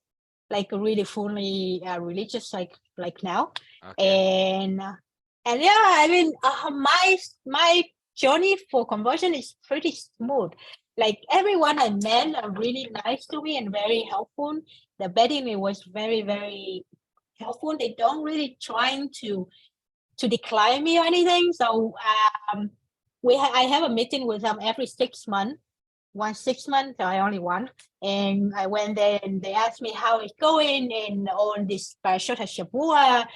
[SPEAKER 2] like really fully religious, like now. And yeah, I mean, my journey for conversion is pretty smooth. Like everyone I met are really nice to me and very helpful. The bedding was very, very helpful. They don't really trying to decline me or anything. So I have a meeting with them every 6 months. 6 months, I only one. And I went there and they asked me how it's going and on this Parashot HaShavua,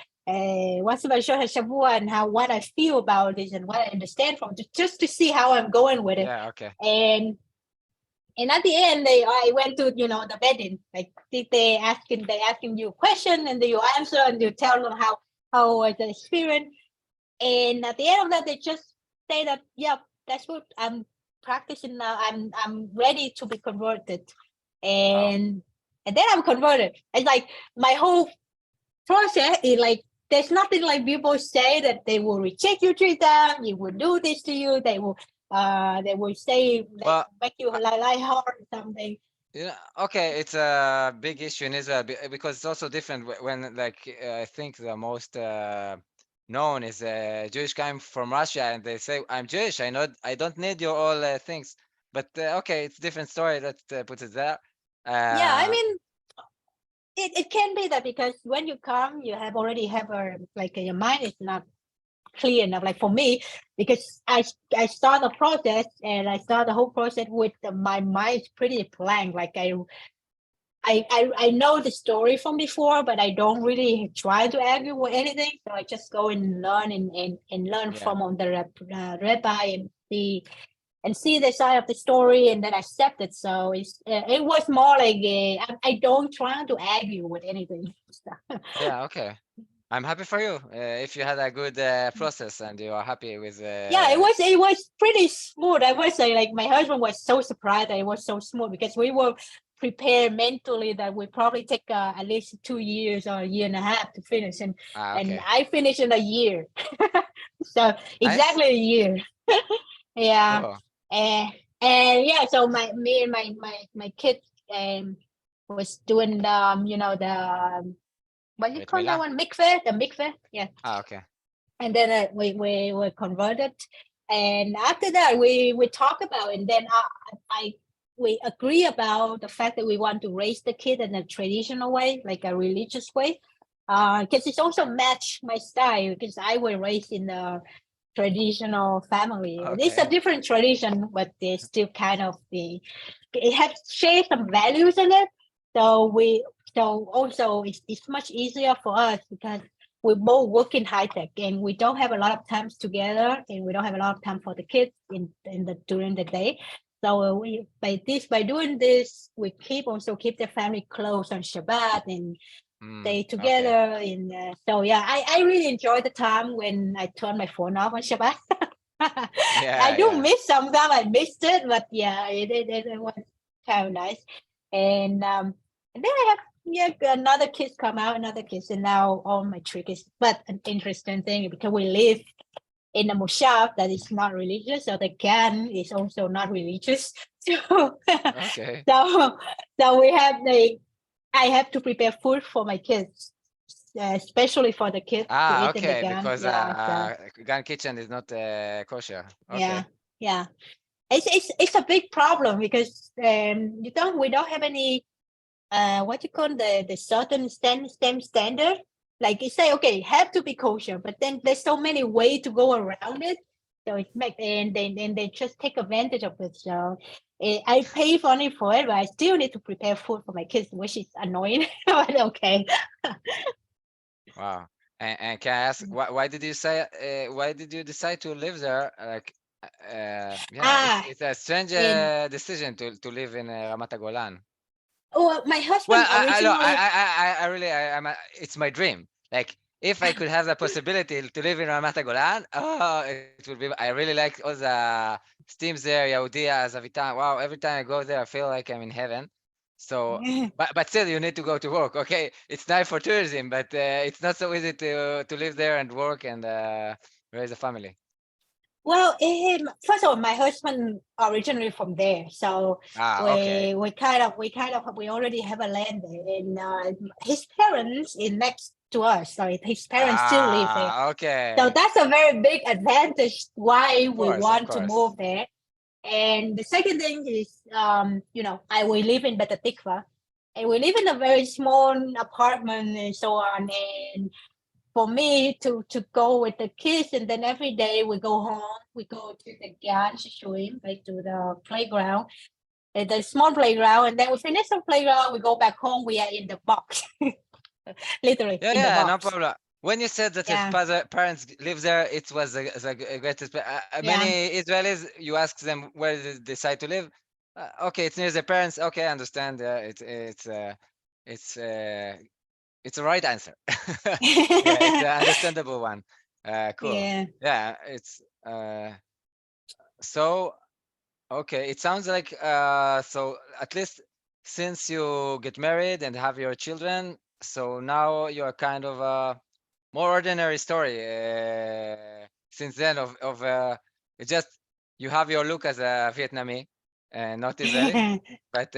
[SPEAKER 2] what's the Parashot HaShavua and what I feel about this and what I understand from it, just to see how I'm going with it. And at the end, I went to, you know, the wedding. Like they asking you a question and then you answer and you tell them how was the experience. And at the end of that, they just say that, yeah, that's what I'm practicing now. I'm ready to be converted. And then I'm converted. It's like my whole process is like, there's nothing like people say that they will reject you 3 times, you will do this to you, they will say make you lie hard or something.
[SPEAKER 1] Yeah, okay, it's a big issue in Israel because it's also different when like I think the most known is Jewish coming from Russia and they say, I'm Jewish, I don't need your all things. But okay, it's a different story. Let's put it there.
[SPEAKER 2] Yeah, I mean, it can be that because when you come, you already have your mind is not clear enough. Like for me, because I start the process and I start the whole process with my mind is pretty blank. Like I know the story from before, but I don't really try to argue with anything. So I just go and learn and learn from the rabbi and see the side of the story and then accept it. So it was more like I don't try to argue with anything.
[SPEAKER 1] Yeah, okay. I'm happy for you if you had a good process and you are happy with.
[SPEAKER 2] Yeah, it was pretty smooth. I was like my husband was so surprised that it was so smooth because we were prepared mentally that we probably take at least 2 years or a year and a half to finish, and I finished in a year. So exactly a year. Yeah. Cool. And yeah, so me and my kid was doing the what you call that one, mikveh, yeah.
[SPEAKER 1] Okay.
[SPEAKER 2] And then we were converted, and after that we talk about it, and then we agree about the fact that we want to raise the kid in a traditional way, like a religious way, because it's also match my style because I was raised in a traditional family. It's a different tradition, but there's still kind of it has shared some values in it. So so also it's much easier for us because we both work in high tech and we don't have a lot of times together and we don't have a lot of time for the kids during the day. So we by doing this, we keep the family close on Shabbat and stay together.
[SPEAKER 1] Okay.
[SPEAKER 2] And so yeah, I really enjoy the time when I turn my phone off on Shabbat. I do miss sometimes. I missed it, but yeah, it was kind of nice. And then I have another kids come out, another kids, and now all my trick is. But an interesting thing because we live in a moshav that is not religious, so the gan is also not religious. So
[SPEAKER 1] Okay.
[SPEAKER 2] so we have I have to prepare food for my kids, especially for the kids to eat in the
[SPEAKER 1] Okay,
[SPEAKER 2] gan.
[SPEAKER 1] because
[SPEAKER 2] Yeah,
[SPEAKER 1] gun kitchen is not kosher.
[SPEAKER 2] yeah,
[SPEAKER 1] Okay.
[SPEAKER 2] yeah. It's a big problem because we don't have any what you call the certain standard. Like you say, okay, have to be kosher, but then there's so many ways to go around it. So it make and they just take advantage of it. So I pay money for it, but I still need to prepare food for my kids, which is annoying. But okay.
[SPEAKER 1] Wow. And can I ask why did you decide to live there? Like, it's a strange
[SPEAKER 2] In
[SPEAKER 1] decision to live in Ramat Golan.
[SPEAKER 2] my
[SPEAKER 1] Well,
[SPEAKER 2] husband
[SPEAKER 1] I know,
[SPEAKER 2] originally.
[SPEAKER 1] I really, it's my dream. Like, if I could have the possibility to live in Ramat Golan, oh, it would be. I really like all the steams there, Yehudia, Zavitan. Wow, every time I go there, I feel like I'm in heaven. So, but still, you need to go to work. Okay, it's nice for tourism, but it's not so easy to live there and work and raise a family.
[SPEAKER 2] Well, first of all, my husband originally from there, so
[SPEAKER 1] Okay.
[SPEAKER 2] we already have a land there, and his parents is next to us, so his parents still live there. So
[SPEAKER 1] Okay.
[SPEAKER 2] that's a very big advantage why we
[SPEAKER 1] Of
[SPEAKER 2] want to
[SPEAKER 1] course.
[SPEAKER 2] move there. And the second thing is, we live in Petah Tikva, and we live in a very small apartment and so on, and for me to go with the kids and then every day we go home, we go to the gan like to the playground, the small playground, and then we finish the playground, we go back home, we are in the box. Literally in the
[SPEAKER 1] Yeah, no
[SPEAKER 2] box.
[SPEAKER 1] problem. When you said that his parents live there, it was the greatest. Many Israelis, you ask them where they decide to live. Okay, it's near their parents. Okay, I understand. It's a right answer. Yeah, it's an understandable one. Cool.
[SPEAKER 2] Yeah.
[SPEAKER 1] Yeah, it's so okay. It sounds like so at least since you get married and have your children, so now you're kind of more ordinary story since then of it's just you have your look as a Vietnamese and not Israeli, but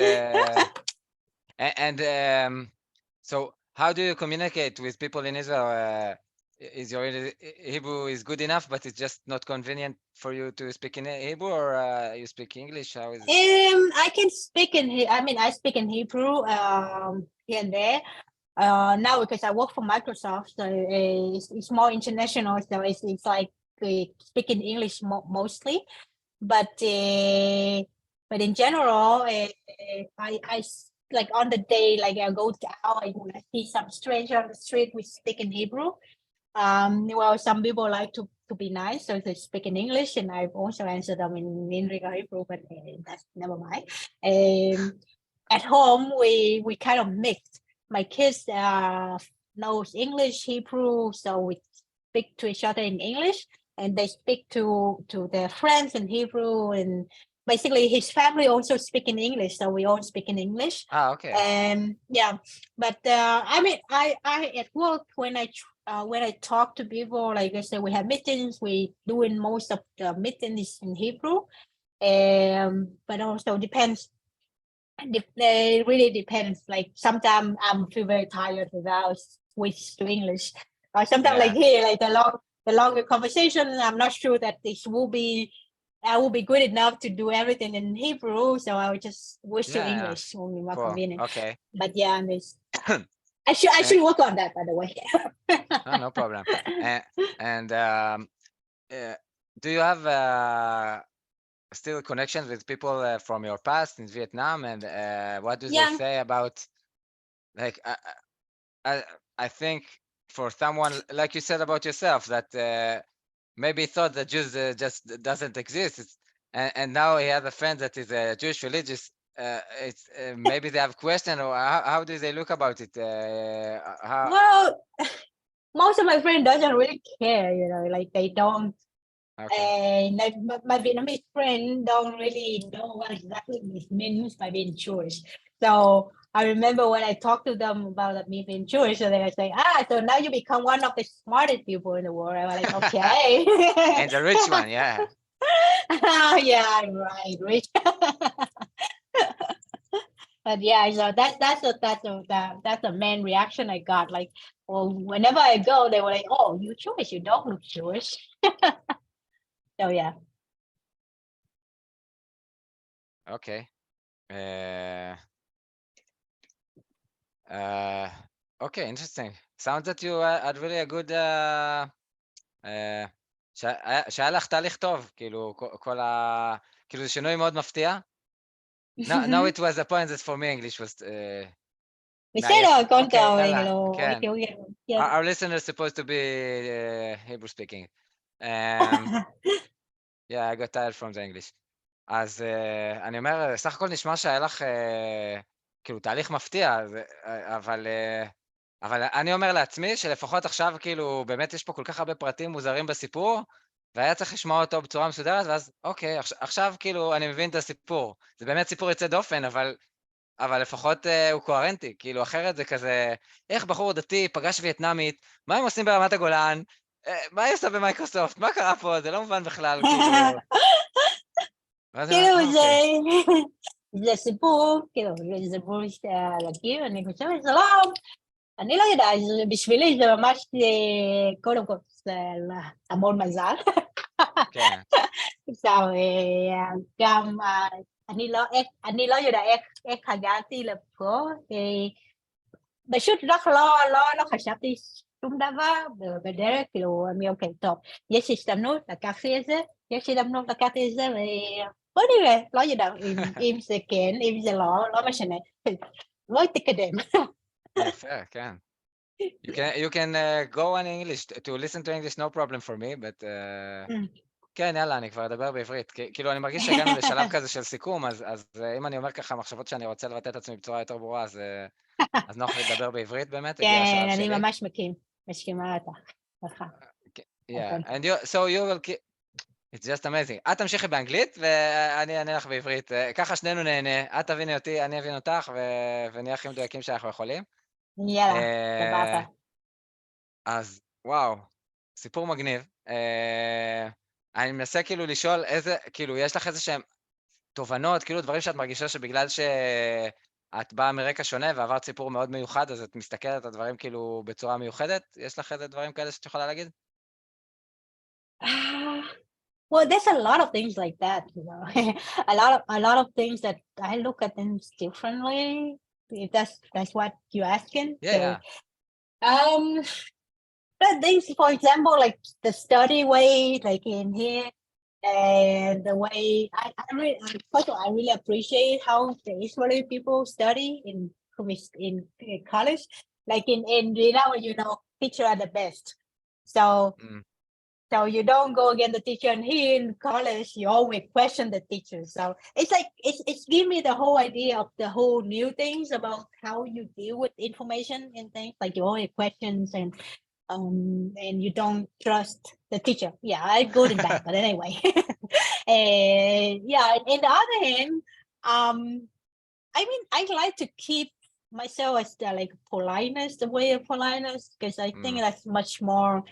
[SPEAKER 1] so how do you communicate with people in Israel? Is your Hebrew is good enough, but it's just not convenient for you to speak in Hebrew, or you speak English? How is?
[SPEAKER 2] I can speak I speak in Hebrew here and there. Now because I work for Microsoft, so it's more international. So it's like speaking English mostly, but in general, I like on the day, like I go out, when I see some stranger on the street, we speak in Hebrew. Well, some people like to be nice, so they speak in English, and I've also answered them in Hebrew, but that's never mind. At home, we kind of mixed. My kids knows English, Hebrew, so we speak to each other in English, and they speak to their friends in Hebrew, and basically his family also speak in English, so we all speak in English.
[SPEAKER 1] Okay.
[SPEAKER 2] Yeah, but I at work when I talk to people, like I said, we have meetings. We doing most of the meetings in Hebrew, but also depends. It really depends. Like sometimes I'm feel very tired without switch to English, or sometimes like here, like the longer conversation, I'm not sure that I will be good enough to do everything in Hebrew, so I would just switch to English. Will be more convenient.
[SPEAKER 1] Okay.
[SPEAKER 2] But yeah, I should work on that, by the way.
[SPEAKER 1] No problem. And do you have still connections with people from your past in Vietnam? And what do they say about like I I think for someone like you said about yourself that maybe thought that Jews just doesn't exist, and now he has a friend that is a Jewish religious. It's maybe they have question, or how do they look about it? How
[SPEAKER 2] Well, most of my friends doesn't really care, like they don't.
[SPEAKER 1] okay.
[SPEAKER 2] And like my Vietnamese friend don't really know what exactly it means by being Jewish. So I remember when I talked to them about me being Jewish, so they were saying, so now you become one of the smartest people in the world. I was like, okay.
[SPEAKER 1] And the rich one, yeah.
[SPEAKER 2] Yeah, right, rich. But yeah, so that's the main reaction I got. Like, well, whenever I go, they were like, "Oh, you Jewish? You don't look Jewish." So yeah.
[SPEAKER 1] Okay. Okay, interesting. Sounds that you had really a good שהיה לך תהליך טוב, כאילו, כל כאילו, זה שינוי מאוד מפתיע. Now it was a point that for me English was מעייף.
[SPEAKER 2] con
[SPEAKER 1] אוקיי,
[SPEAKER 2] trời
[SPEAKER 1] יאללה,
[SPEAKER 2] đồ
[SPEAKER 1] כן.
[SPEAKER 2] kiểu yeah.
[SPEAKER 1] Our listener is supposed to be Hebrew speaking. Yeah, I got tired from the English. אז אני אומר, סך הכל נשמע שהיה לך כאילו תהליך מפתיע, אבל אני אומר לעצמי שלפחות עכשיו כאילו באמת יש פה כל כך הרבה פרטים מוזרים בסיפור, והיה צריך לשמוע אותו בצורה מסודרת, ואז אוקיי, עכשיו כאילו אני מבין את הסיפור. זה באמת סיפור יוצא דופן, אבל לפחות הוא קוהרנטי, כאילו אחרת זה כזה, איך בחור דתי פגש וייטנאמית, מה הם עושים ברמת הגולן, מה היא עושה במיקרוסופט, מה קרה פה, זה לא מובן בכלל, כאילו. ואז אני אומר,
[SPEAKER 2] כאילו זה
[SPEAKER 1] אוקיי.
[SPEAKER 2] זה סיפור, כאילו זה סיפור להכיר, אני חושבת זה לא, אני לא יודעת, בשבילי זה ממש, קודם כל זה המון מזל.
[SPEAKER 1] כן.
[SPEAKER 2] עכשיו, גם אני לא יודעת איך הגעתי לפה, פשוט לא חשבתי שום דבר בדרך, כאילו, אני אוקיי, טוב, יש הזדמנות, לקחתי את זה, יש הזדמנות, לקחתי את זה, ובוא נראה, לא יודעת אם זה כן, אם זה לא משנה, בואי תקדם.
[SPEAKER 1] יפה, כן. You can go on English, to listen to English, no problem for me, but כן, יאללה, אני כבר אדבר בעברית. כאילו, אני מרגיש שהגענו לשלב כזה של סיכום, אז אם אני אומר ככה מחשבות שאני רוצה לבטא את עצמי בצורה יותר ברורה, אז נוח לי לדבר בעברית באמת, הגיע
[SPEAKER 2] כן,
[SPEAKER 1] השלב
[SPEAKER 2] אני
[SPEAKER 1] שלי.
[SPEAKER 2] ממש מסכימה אותך.
[SPEAKER 1] Yeah, and so you will keep... It's just amazing. את תמשיכי באנגלית, ואני אענה לך בעברית. ככה שנינו נהנה, את תביני אותי, אני אבין אותך, ונהיה הכי מדויקים שאנחנו יכולים.
[SPEAKER 2] יאללה, סבבה.
[SPEAKER 1] אז וואו, סיפור מגניב. אני מנסה כאילו לשאול איזה, כאילו יש לך איזה שהם תובנות, כאילו דברים שאת מרגישה שבגלל שאת באה מרקע שונה ועברת סיפור מאוד מיוחד, אז את מסתכלת על הדברים כאילו בצורה מיוחדת? יש לך איזה דברים כאלה שאת יכולה להגיד?
[SPEAKER 2] Well, there's a lot of things like that, a lot of things that I look at things differently. If that's what you're asking.
[SPEAKER 1] Yeah.
[SPEAKER 2] But things, for example, like the study way, like in here, and the way first of all, I really appreciate how the Israeli people study in college. Like in teacher are the best. So so you don't go against the teacher, and here in college you always question the teacher. So it's like it's give me the whole idea of the whole new things about how you deal with information and things. Like you always questions and you don't trust the teacher. Yeah, I good in that, but anyway. And yeah, on the other hand, I mean, I like to keep myself as the like politeness, the way of politeness, because I think that's much more.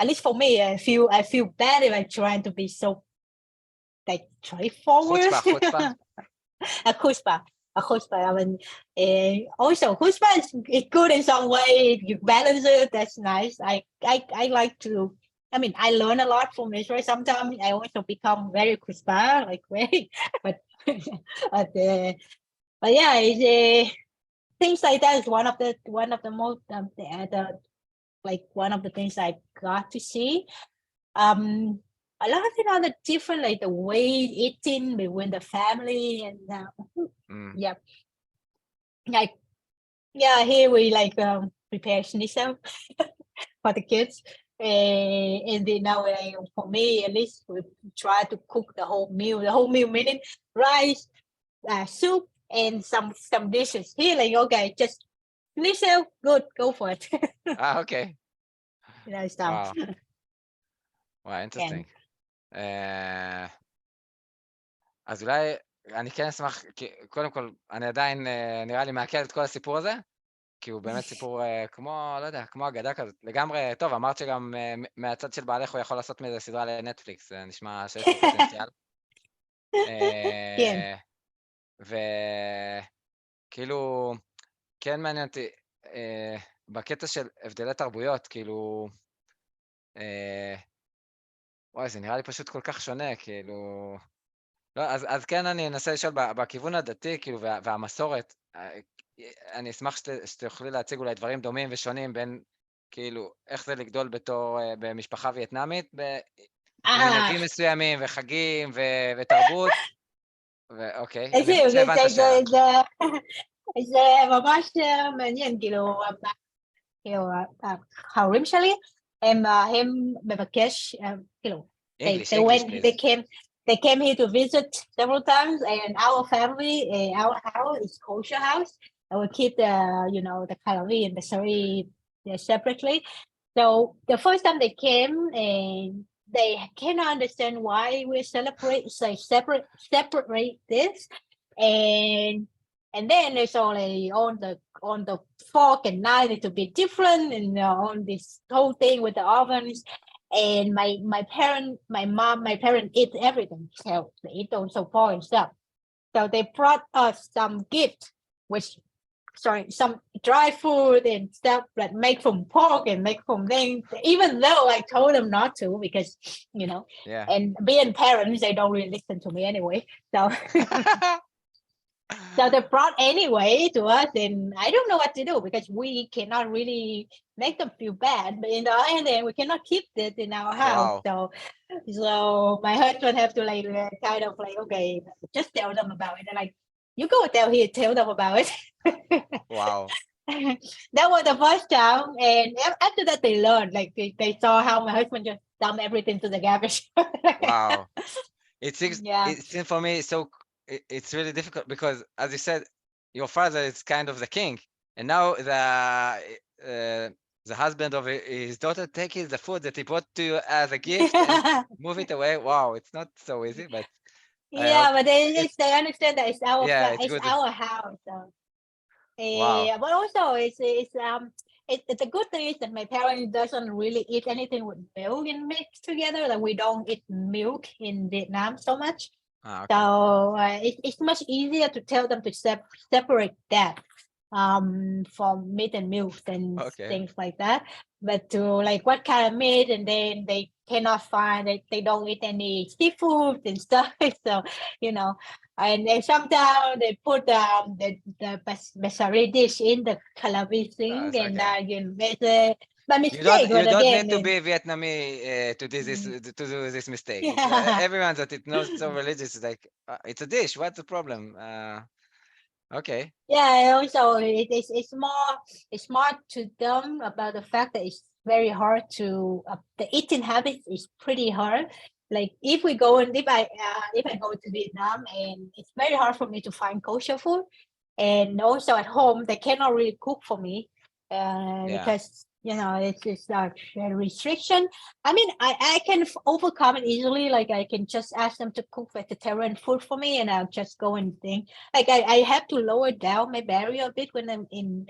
[SPEAKER 2] At least for me, I feel bad if I'm trying to be so like straightforward.
[SPEAKER 1] Chutzpah.
[SPEAKER 2] A chutzpah. I mean, also chutzpah is good in some way. You balance it. That's nice. I like to. I mean, I learn a lot from Israel. Sometimes I also become very chutzpah, like very, but but yeah, things like that is one of the most like one of the things I got to see. A lot of other different, like the way eating between the family and yeah, like Yeah, here we like prepare schnitzel for the kids. And then now, for me, at least we try to cook the whole meal. The whole meal meaning rice, soup, and some dishes. Here, like okay, just schnitzel, good, go for it.
[SPEAKER 1] Okay.
[SPEAKER 2] Stuff.
[SPEAKER 1] וואי, אינטרסטינג. אז אולי אני כן אשמח, קודם כל, אני עדיין נראה לי מעכל את כל הסיפור הזה, כי הוא באמת סיפור כמו, לא יודע, כמו אגדה כזאת. לגמרי, טוב, אמרת שגם מהצד של בעלך הוא יכול לעשות מזה סדרה לנטפליקס, זה נשמע שיש לו פוטנציאל.
[SPEAKER 2] כן.
[SPEAKER 1] וכאילו, כן מעניין אותי, בקטע של הבדלי תרבויות, כאילו, וואי, זה נראה לי פשוט כל כך שונה, כאילו... לא, אז כן, אני אנסה לשאול, בכיוון הדתי, כאילו, והמסורת, אני אשמח שתוכלי להציג אולי דברים דומים ושונים בין, כאילו, איך זה לגדול בתור, במשפחה וייטנאמית, עם מנהגים מסוימים, וחגים, ותרבות, ואוקיי, אני חושב שהבנת את השאלה.
[SPEAKER 2] זה ממש מעניין, כאילו, ההורים שלי, הם מבקש, כאילו, they came here to visit several times, and our family, our house is kosher house, and we keep the, the calorie and the sari separately. So the first time they came, and they cannot understand why we separate this, and then it's only on the fork and knife it to be different, and on this whole thing with the ovens. And my parents eat everything, so they eat also pork and stuff. So they brought us some gift, some dry food and stuff that make from pork and make from things, even though I told them not to, because
[SPEAKER 1] Yeah.
[SPEAKER 2] And being parents, they don't really listen to me anyway, so so they brought anyway to us, and I don't know what to do, because we cannot really make them feel bad, but in the other hand, we cannot keep this in our house.
[SPEAKER 1] Wow.
[SPEAKER 2] So my husband have to like kind of like, okay, just tell them about it. And like, you go tell them about it.
[SPEAKER 1] Wow.
[SPEAKER 2] That was the first time, and after that they learned, like they saw how my husband just dumped everything to the garbage.
[SPEAKER 1] Wow. It seems for me so it's really difficult, because as you said, your father is kind of the king, and now the husband of his daughter takes the food that he brought to you as a gift and move it away. Wow, it's not so easy, but
[SPEAKER 2] but they understand that it's our our house. So.
[SPEAKER 1] Wow.
[SPEAKER 2] But also it's the good thing is that my parents doesn't really eat anything with milk and mixed together. Like we don't eat milk in Vietnam so much.
[SPEAKER 1] Okay.
[SPEAKER 2] So it's much easier to tell them to separate that from meat and milk and things like that. But to like what kind of meat, and then they cannot find they don't eat any seafood and stuff. So and then sometimes they put the basari dish in the calabi thing, and it's by mistake.
[SPEAKER 1] You don't need to be Vietnamese to do this mistake. Everyone that it knows so religious is like, it's a dish. What's the problem? Okay.
[SPEAKER 2] Yeah, also it's more to them about the fact that it's very hard to the eating habits is pretty hard. Like if I go to Vietnam, and it's very hard for me to find kosher food, and also at home they cannot really cook for me because it's a restriction. I mean, I can overcome it easily. Like I can just ask them to cook vegetarian food for me, and I'll just go and think. Like I have to lower down my barrier a bit when I'm in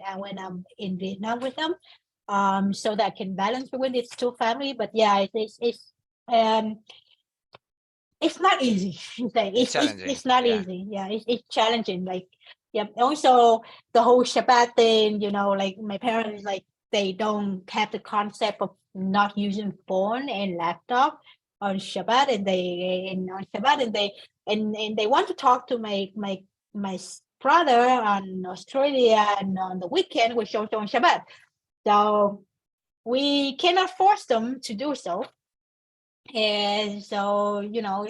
[SPEAKER 2] Vietnam with them, so that I can balance between these two family. But yeah, it's not easy. It's not easy. Yeah, it's challenging. Like also the whole Shabbat thing. Like my parents like. They don't have the concept of not using phone and laptop on Shabbat, and they want to talk to my brother on Australia and on the weekend, which also on Shabbat. So we cannot force them to do so. And so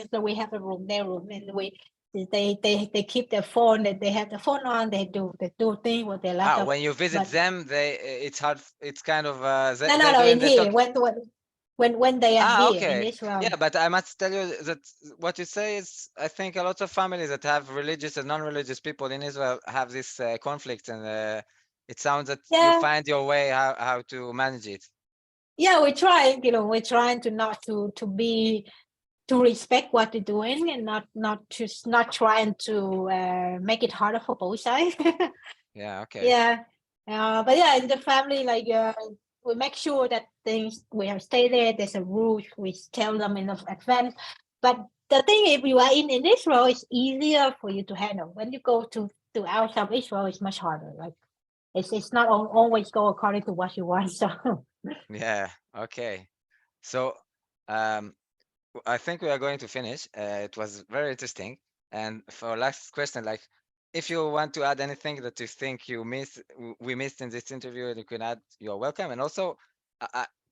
[SPEAKER 2] so we have a room, their room, and they keep their phone, that they have the phone on, they do things with their laptop.
[SPEAKER 1] When you visit
[SPEAKER 2] but-
[SPEAKER 1] them, it's hard. It's kind of
[SPEAKER 2] no, in here when they are here
[SPEAKER 1] okay.
[SPEAKER 2] in Israel.
[SPEAKER 1] Yeah, but I must tell you that what you say is, I think a lot of families that have religious and non-religious people in Israel have this conflict, and it sounds that you find your way how to manage it.
[SPEAKER 2] Yeah, we're trying. We're trying to not to respect what they're doing, and not trying to make it harder for both sides.
[SPEAKER 1] Yeah. Okay.
[SPEAKER 2] Yeah. But yeah, in the family, like we make sure that things we have stated, there's a rule, we tell them in advance. But the thing, if you are in Israel, it's easier for you to handle. When you go to outside of Israel, it's much harder. Like it's not always go according to what you want. So
[SPEAKER 1] Yeah. Okay. So I think we are going to finish. It was very interesting. And for last question, like, if you want to add anything that you think we missed in this interview, and you can add, you're welcome. And also,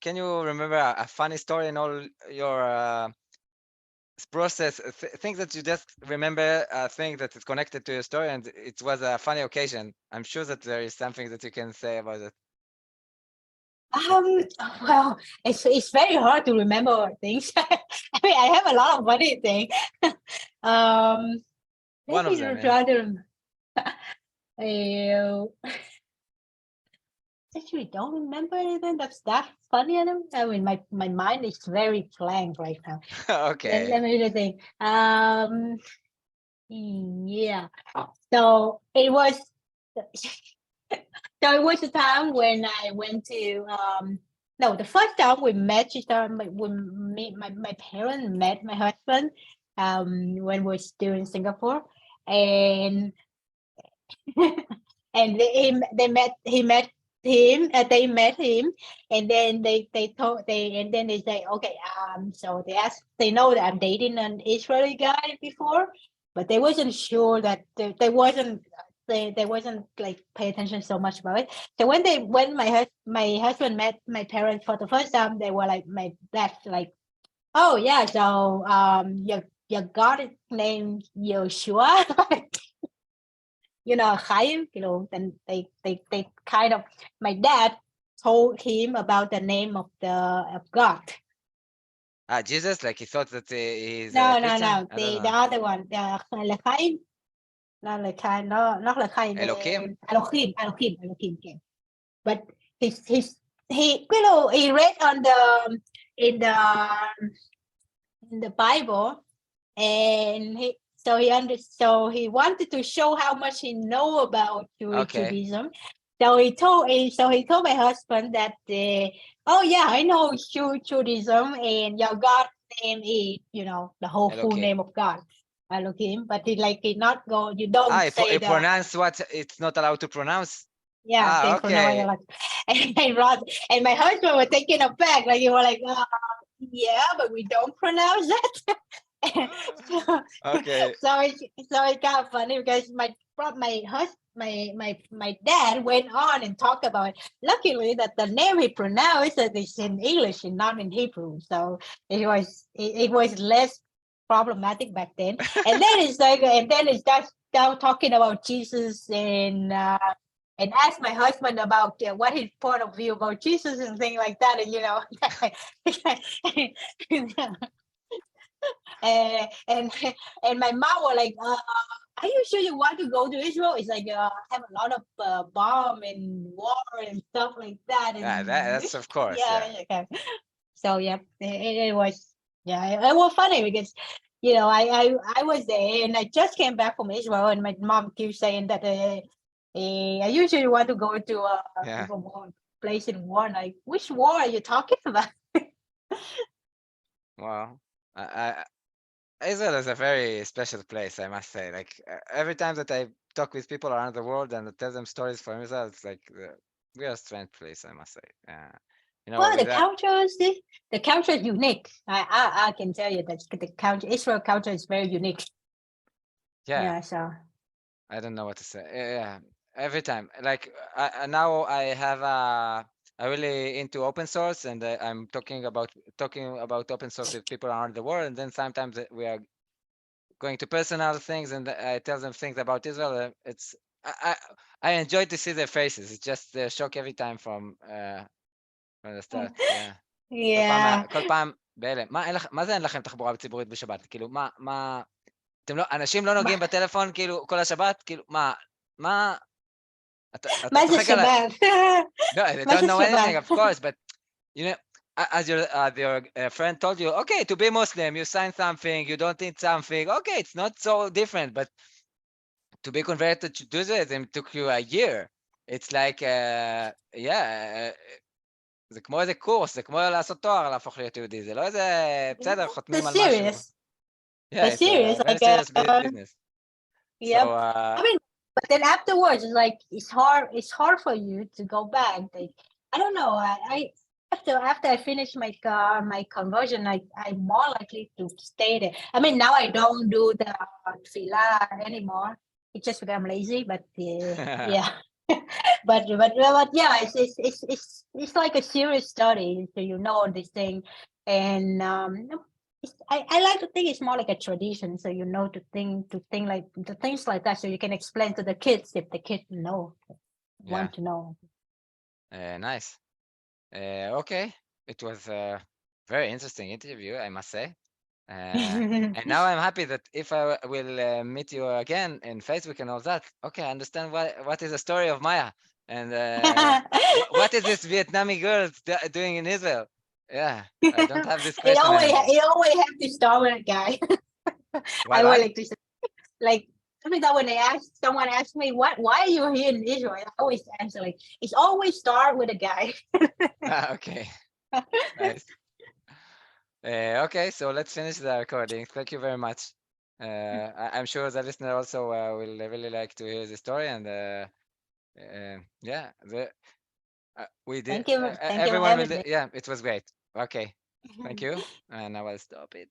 [SPEAKER 1] can you remember a funny story in all your process? Things that you just remember, a thing that is connected to your story, and it was a funny occasion. I'm sure that there is something that you can say about it.
[SPEAKER 2] well, it's very hard to remember things. I mean, I have a lot of funny things.
[SPEAKER 1] One of them, yeah.
[SPEAKER 2] Actually, don't remember anything that's that funny. I mean, my mind is very blank right now.
[SPEAKER 1] Okay.
[SPEAKER 2] Let me just think. Yeah. So it was. So it was a time when I went to no, the first time we met each other, my parents met my husband when we were still in Singapore, and and they met him, and then they say, okay, so they know that I'm dating an Israeli guy before, but they wasn't sure that they wasn't like pay attention so much about it. So when my husband met my parents for the first time, they were like, my dad like, oh yeah, so your God is named Yeshua. Chaim, then they kind of, my dad told him about the name of God.
[SPEAKER 1] Jesus, like he thought that he's
[SPEAKER 2] no, the other one, the L'chaim, not L'chaim, not L'chaim,
[SPEAKER 1] Elohim?
[SPEAKER 2] Elohim, okay. But he read on in the Bible, and he wanted to show how much he know about Judaism. So he told my husband that oh yeah, I know Judaism, and your God's name is the whole full name of God, Elohim. But he did not go. You don't say
[SPEAKER 1] he pronounce what it's not allowed to pronounce.
[SPEAKER 2] Yeah,
[SPEAKER 1] okay.
[SPEAKER 2] And my husband was taken aback, like you were like, yeah, but we don't pronounce that.
[SPEAKER 1] Okay.
[SPEAKER 2] So it kind of funny because my dad went on and talked about it. Luckily that the name he pronounced is in English and not in Hebrew, so it was less problematic back then. And then it's just now talking about Jesus, and ask my husband about what his point of view about Jesus and things like that, and my mom was like, are you sure you want to go to Israel? It's like have a lot of bomb and war and stuff like that. And
[SPEAKER 1] that's of course.
[SPEAKER 2] Yeah. So yeah, it was it was funny because I was there and I just came back from Israel, and my mom keeps saying that I usually want to go to a place in war. Like, which war are you talking about?
[SPEAKER 1] Well, Israel is a very special place, I must say. Like every time that I talk with people around the world and tell them stories from Israel, it's like we are a strange place, I must say.
[SPEAKER 2] Well, the culture is unique. I can tell you that the Israel culture is very unique. Yeah. So
[SPEAKER 1] I don't know what to say. Yeah. Every time, like now I have I'm really into open source, and I'm talking about open source with people around the world, and then sometimes we are going to personal things, and I tell them things about Israel. It's I enjoy to see their faces. It's just a shock every time from the start. Yeah.
[SPEAKER 2] Yeah.
[SPEAKER 1] כל פעם בהלם. מה זה אין לכם תחבורה ציבורית בשבת? כאילו, מה... אנשים לא נוגעים בטלפון, כאילו, כל השבת? כאילו, מה... אתה צוחק עליי. No, they don't know anything, of course, but, you know, as your friend told you, okay, to be Muslim, you sign something, you don't need something, okay, it's not so different, but to be converted to Judaism took you a year. It's like, זה כמו איזה קורס, זה כמו לעשות תואר להפוך להיות יהודי, זה לא איזה, בסדר, חותמים על משהו. Yeah, it's a very serious business.
[SPEAKER 2] Yeah.
[SPEAKER 1] So,
[SPEAKER 2] I mean, but then afterwards, it's like it's hard for you to go back. Like, I don't know. I after I finish my conversion, I'm more likely to stay there. I mean, now I don't do the tefillah anymore. It's just because I'm lazy. But yeah, but yeah, it's like a serious study, so you know this thing, and I like to think it's more like a tradition, so you know to think like the things like that, so you can explain to the kids if the kids want to know.
[SPEAKER 1] Nice. Okay, it was a very interesting interview, I must say. And now I'm happy that if I will meet you again in Facebook and all that, okay, I understand what is the story of Maya, and what is this Vietnamese girl doing in Israel? Yeah, I don't have this question anymore.
[SPEAKER 2] It always have to start with a guy. I would like to say, like, every time when someone asks me why are you here in Israel, I always answer like, it's always start with a guy.
[SPEAKER 1] Okay, nice. Okay, so let's finish the recording. Thank you very much. I'm sure the listener also will really like to hear the story, and we did.
[SPEAKER 2] Thank you.
[SPEAKER 1] Everyone will. Yeah, it was great. Okay, thank you, and I will stop it.